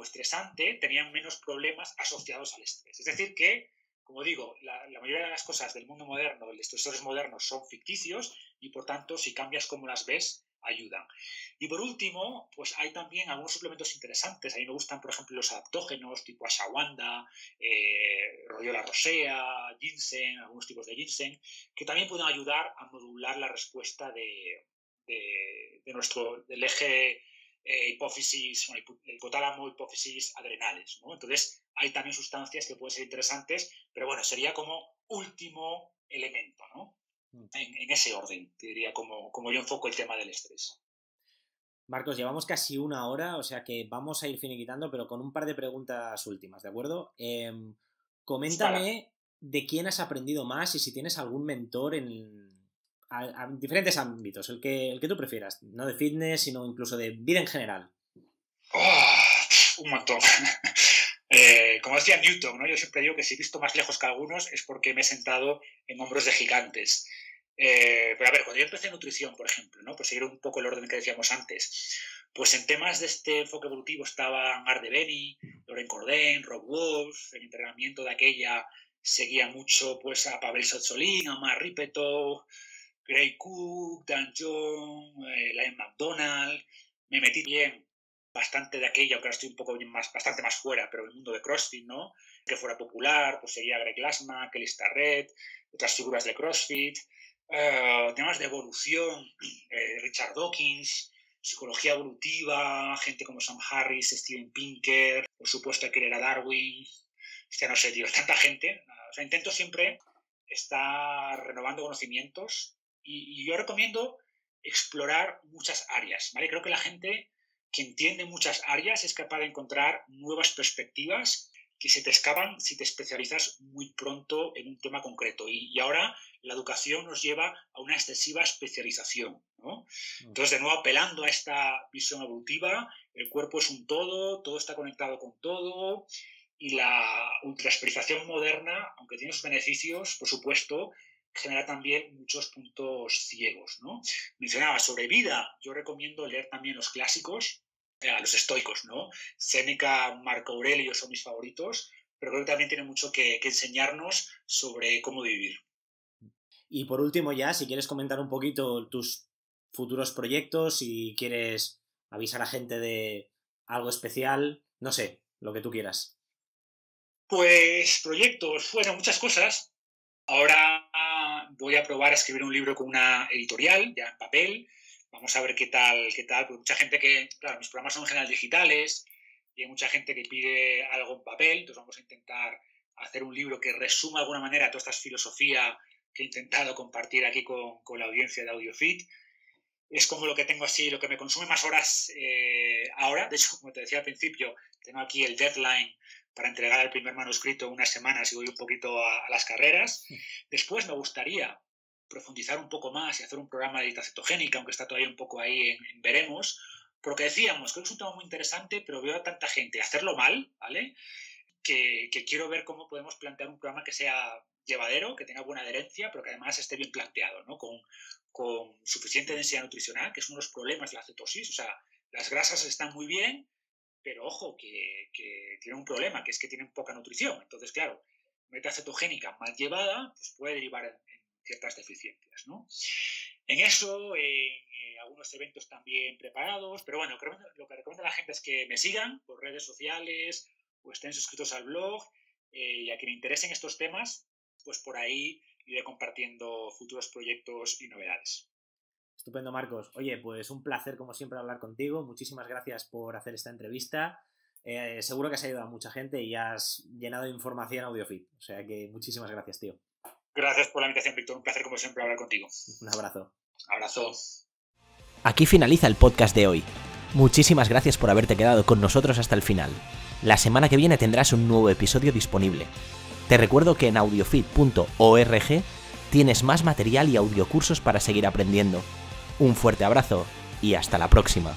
Speaker 2: estresante, tenían menos problemas asociados al estrés. Es decir, que, como digo, la mayoría de las cosas del mundo moderno, los estresores modernos, son ficticios y, por tanto, si cambias cómo las ves, ayudan. Y por último, pues hay también algunos suplementos interesantes. A mí me gustan, por ejemplo, los adaptógenos tipo ashwagandha, rodiola rosea, ginseng, algunos tipos de ginseng, que también pueden ayudar a modular la respuesta del eje hipófisis, hipotálamo, hipófisis, adrenales, ¿no? Entonces, hay también sustancias que pueden ser interesantes, pero bueno, sería como último elemento, ¿no? En ese orden, te diría, como yo enfoco el tema del estrés.
Speaker 3: Marcos, llevamos casi una hora, o sea que vamos a ir finiquitando, pero con un par de preguntas últimas, ¿de acuerdo? Coméntame de quién has aprendido más y si tienes algún mentor en diferentes ámbitos, el que tú prefieras, no de fitness, sino incluso de vida en general.
Speaker 2: Un montón. Como decía Newton, ¿no? Yo siempre digo que si he visto más lejos que algunos es porque me he sentado en hombros de gigantes. Pero a ver, cuando yo empecé en nutrición, por ejemplo, ¿no? Por seguir un poco el orden que decíamos antes, pues en temas de este enfoque evolutivo estaban Mark Devaney, Loren Cordain, Rob Wolf. En entrenamiento de aquella seguía mucho pues a Pavel Tsatsouline, a Mark Rippetoe, Gray Cook, Dan John, Liam McDonald. Me metí bien bastante de aquella, aunque ahora estoy un poco bastante más fuera, pero el mundo de CrossFit, ¿no? Que fuera popular, pues seguía a Greg Glassman, Kelly Starrett, otras figuras de CrossFit. Temas de evolución, Richard Dawkins. psicología evolutiva, gente como Sam Harris, Steven Pinker, por supuesto hay que leer a Darwin, no sé, tío, tanta gente. O sea, intento siempre estar renovando conocimientos y yo recomiendo explorar muchas áreas, ¿vale? Creo que la gente que entiende muchas áreas es capaz de encontrar nuevas perspectivas que se te escapan si te especializas muy pronto en un tema concreto. Y ahora la educación nos lleva a una excesiva especialización, ¿no? Entonces, de nuevo, apelando a esta visión evolutiva, el cuerpo es un todo, todo está conectado con todo, y la ultraespecialización moderna, aunque tiene sus beneficios, por supuesto, genera también muchos puntos ciegos, ¿no? Mencionaba sobre vida, yo recomiendo leer también los clásicos, los estoicos, ¿no? Séneca, Marco Aurelio son mis favoritos, pero creo que también tiene mucho que enseñarnos sobre cómo vivir.
Speaker 3: Y por último ya, si quieres comentar un poquito tus futuros proyectos, si quieres avisar a gente de algo especial, no sé, lo que tú quieras.
Speaker 2: Pues proyectos, bueno, muchas cosas. Ahora voy a probar a escribir un libro con una editorial, ya en papel. Vamos a ver qué tal, porque mucha gente claro, mis programas son en general digitales y hay mucha gente que pide algo en papel, entonces vamos a intentar hacer un libro que resuma de alguna manera toda esta filosofía que he intentado compartir aquí con la audiencia de AudioFit. Es como lo que tengo así, lo que me consume más horas ahora. De hecho, como te decía al principio, tengo aquí el deadline para entregar el primer manuscrito en unas semanas y voy un poquito a las carreras. Después me gustaría profundizar un poco más y hacer un programa de dieta cetogénica, aunque está todavía un poco ahí en veremos, porque decíamos que es un tema muy interesante, pero veo a tanta gente hacerlo mal, ¿vale? Que quiero ver cómo podemos plantear un programa que sea llevadero, que tenga buena adherencia, pero que además esté bien planteado, ¿no? Con suficiente densidad nutricional, que es uno de los problemas de la cetosis. O sea, las grasas están muy bien, pero ojo, que tienen un problema, que es que tienen poca nutrición. Entonces, claro, una dieta cetogénica mal llevada pues puede derivar en ciertas deficiencias, ¿no? En eso, algunos eventos también preparados, pero bueno, lo que recomiendo a la gente es que me sigan por redes sociales o estén suscritos al blog, y a quien le interesen estos temas, pues por ahí iré compartiendo futuros proyectos y novedades.
Speaker 3: Estupendo, Marcos. Oye, pues un placer como siempre hablar contigo. Muchísimas gracias por hacer esta entrevista. Seguro que has ayudado a mucha gente y has llenado de información AudioFit. O sea que muchísimas gracias, tío.
Speaker 2: Gracias por la invitación, Víctor. Un placer como siempre hablar contigo.
Speaker 3: Un abrazo.
Speaker 2: Abrazo.
Speaker 1: Aquí finaliza el podcast de hoy. Muchísimas gracias por haberte quedado con nosotros hasta el final. La semana que viene tendrás un nuevo episodio disponible. Te recuerdo que en audiofit.org tienes más material y audiocursos para seguir aprendiendo. Un fuerte abrazo y hasta la próxima.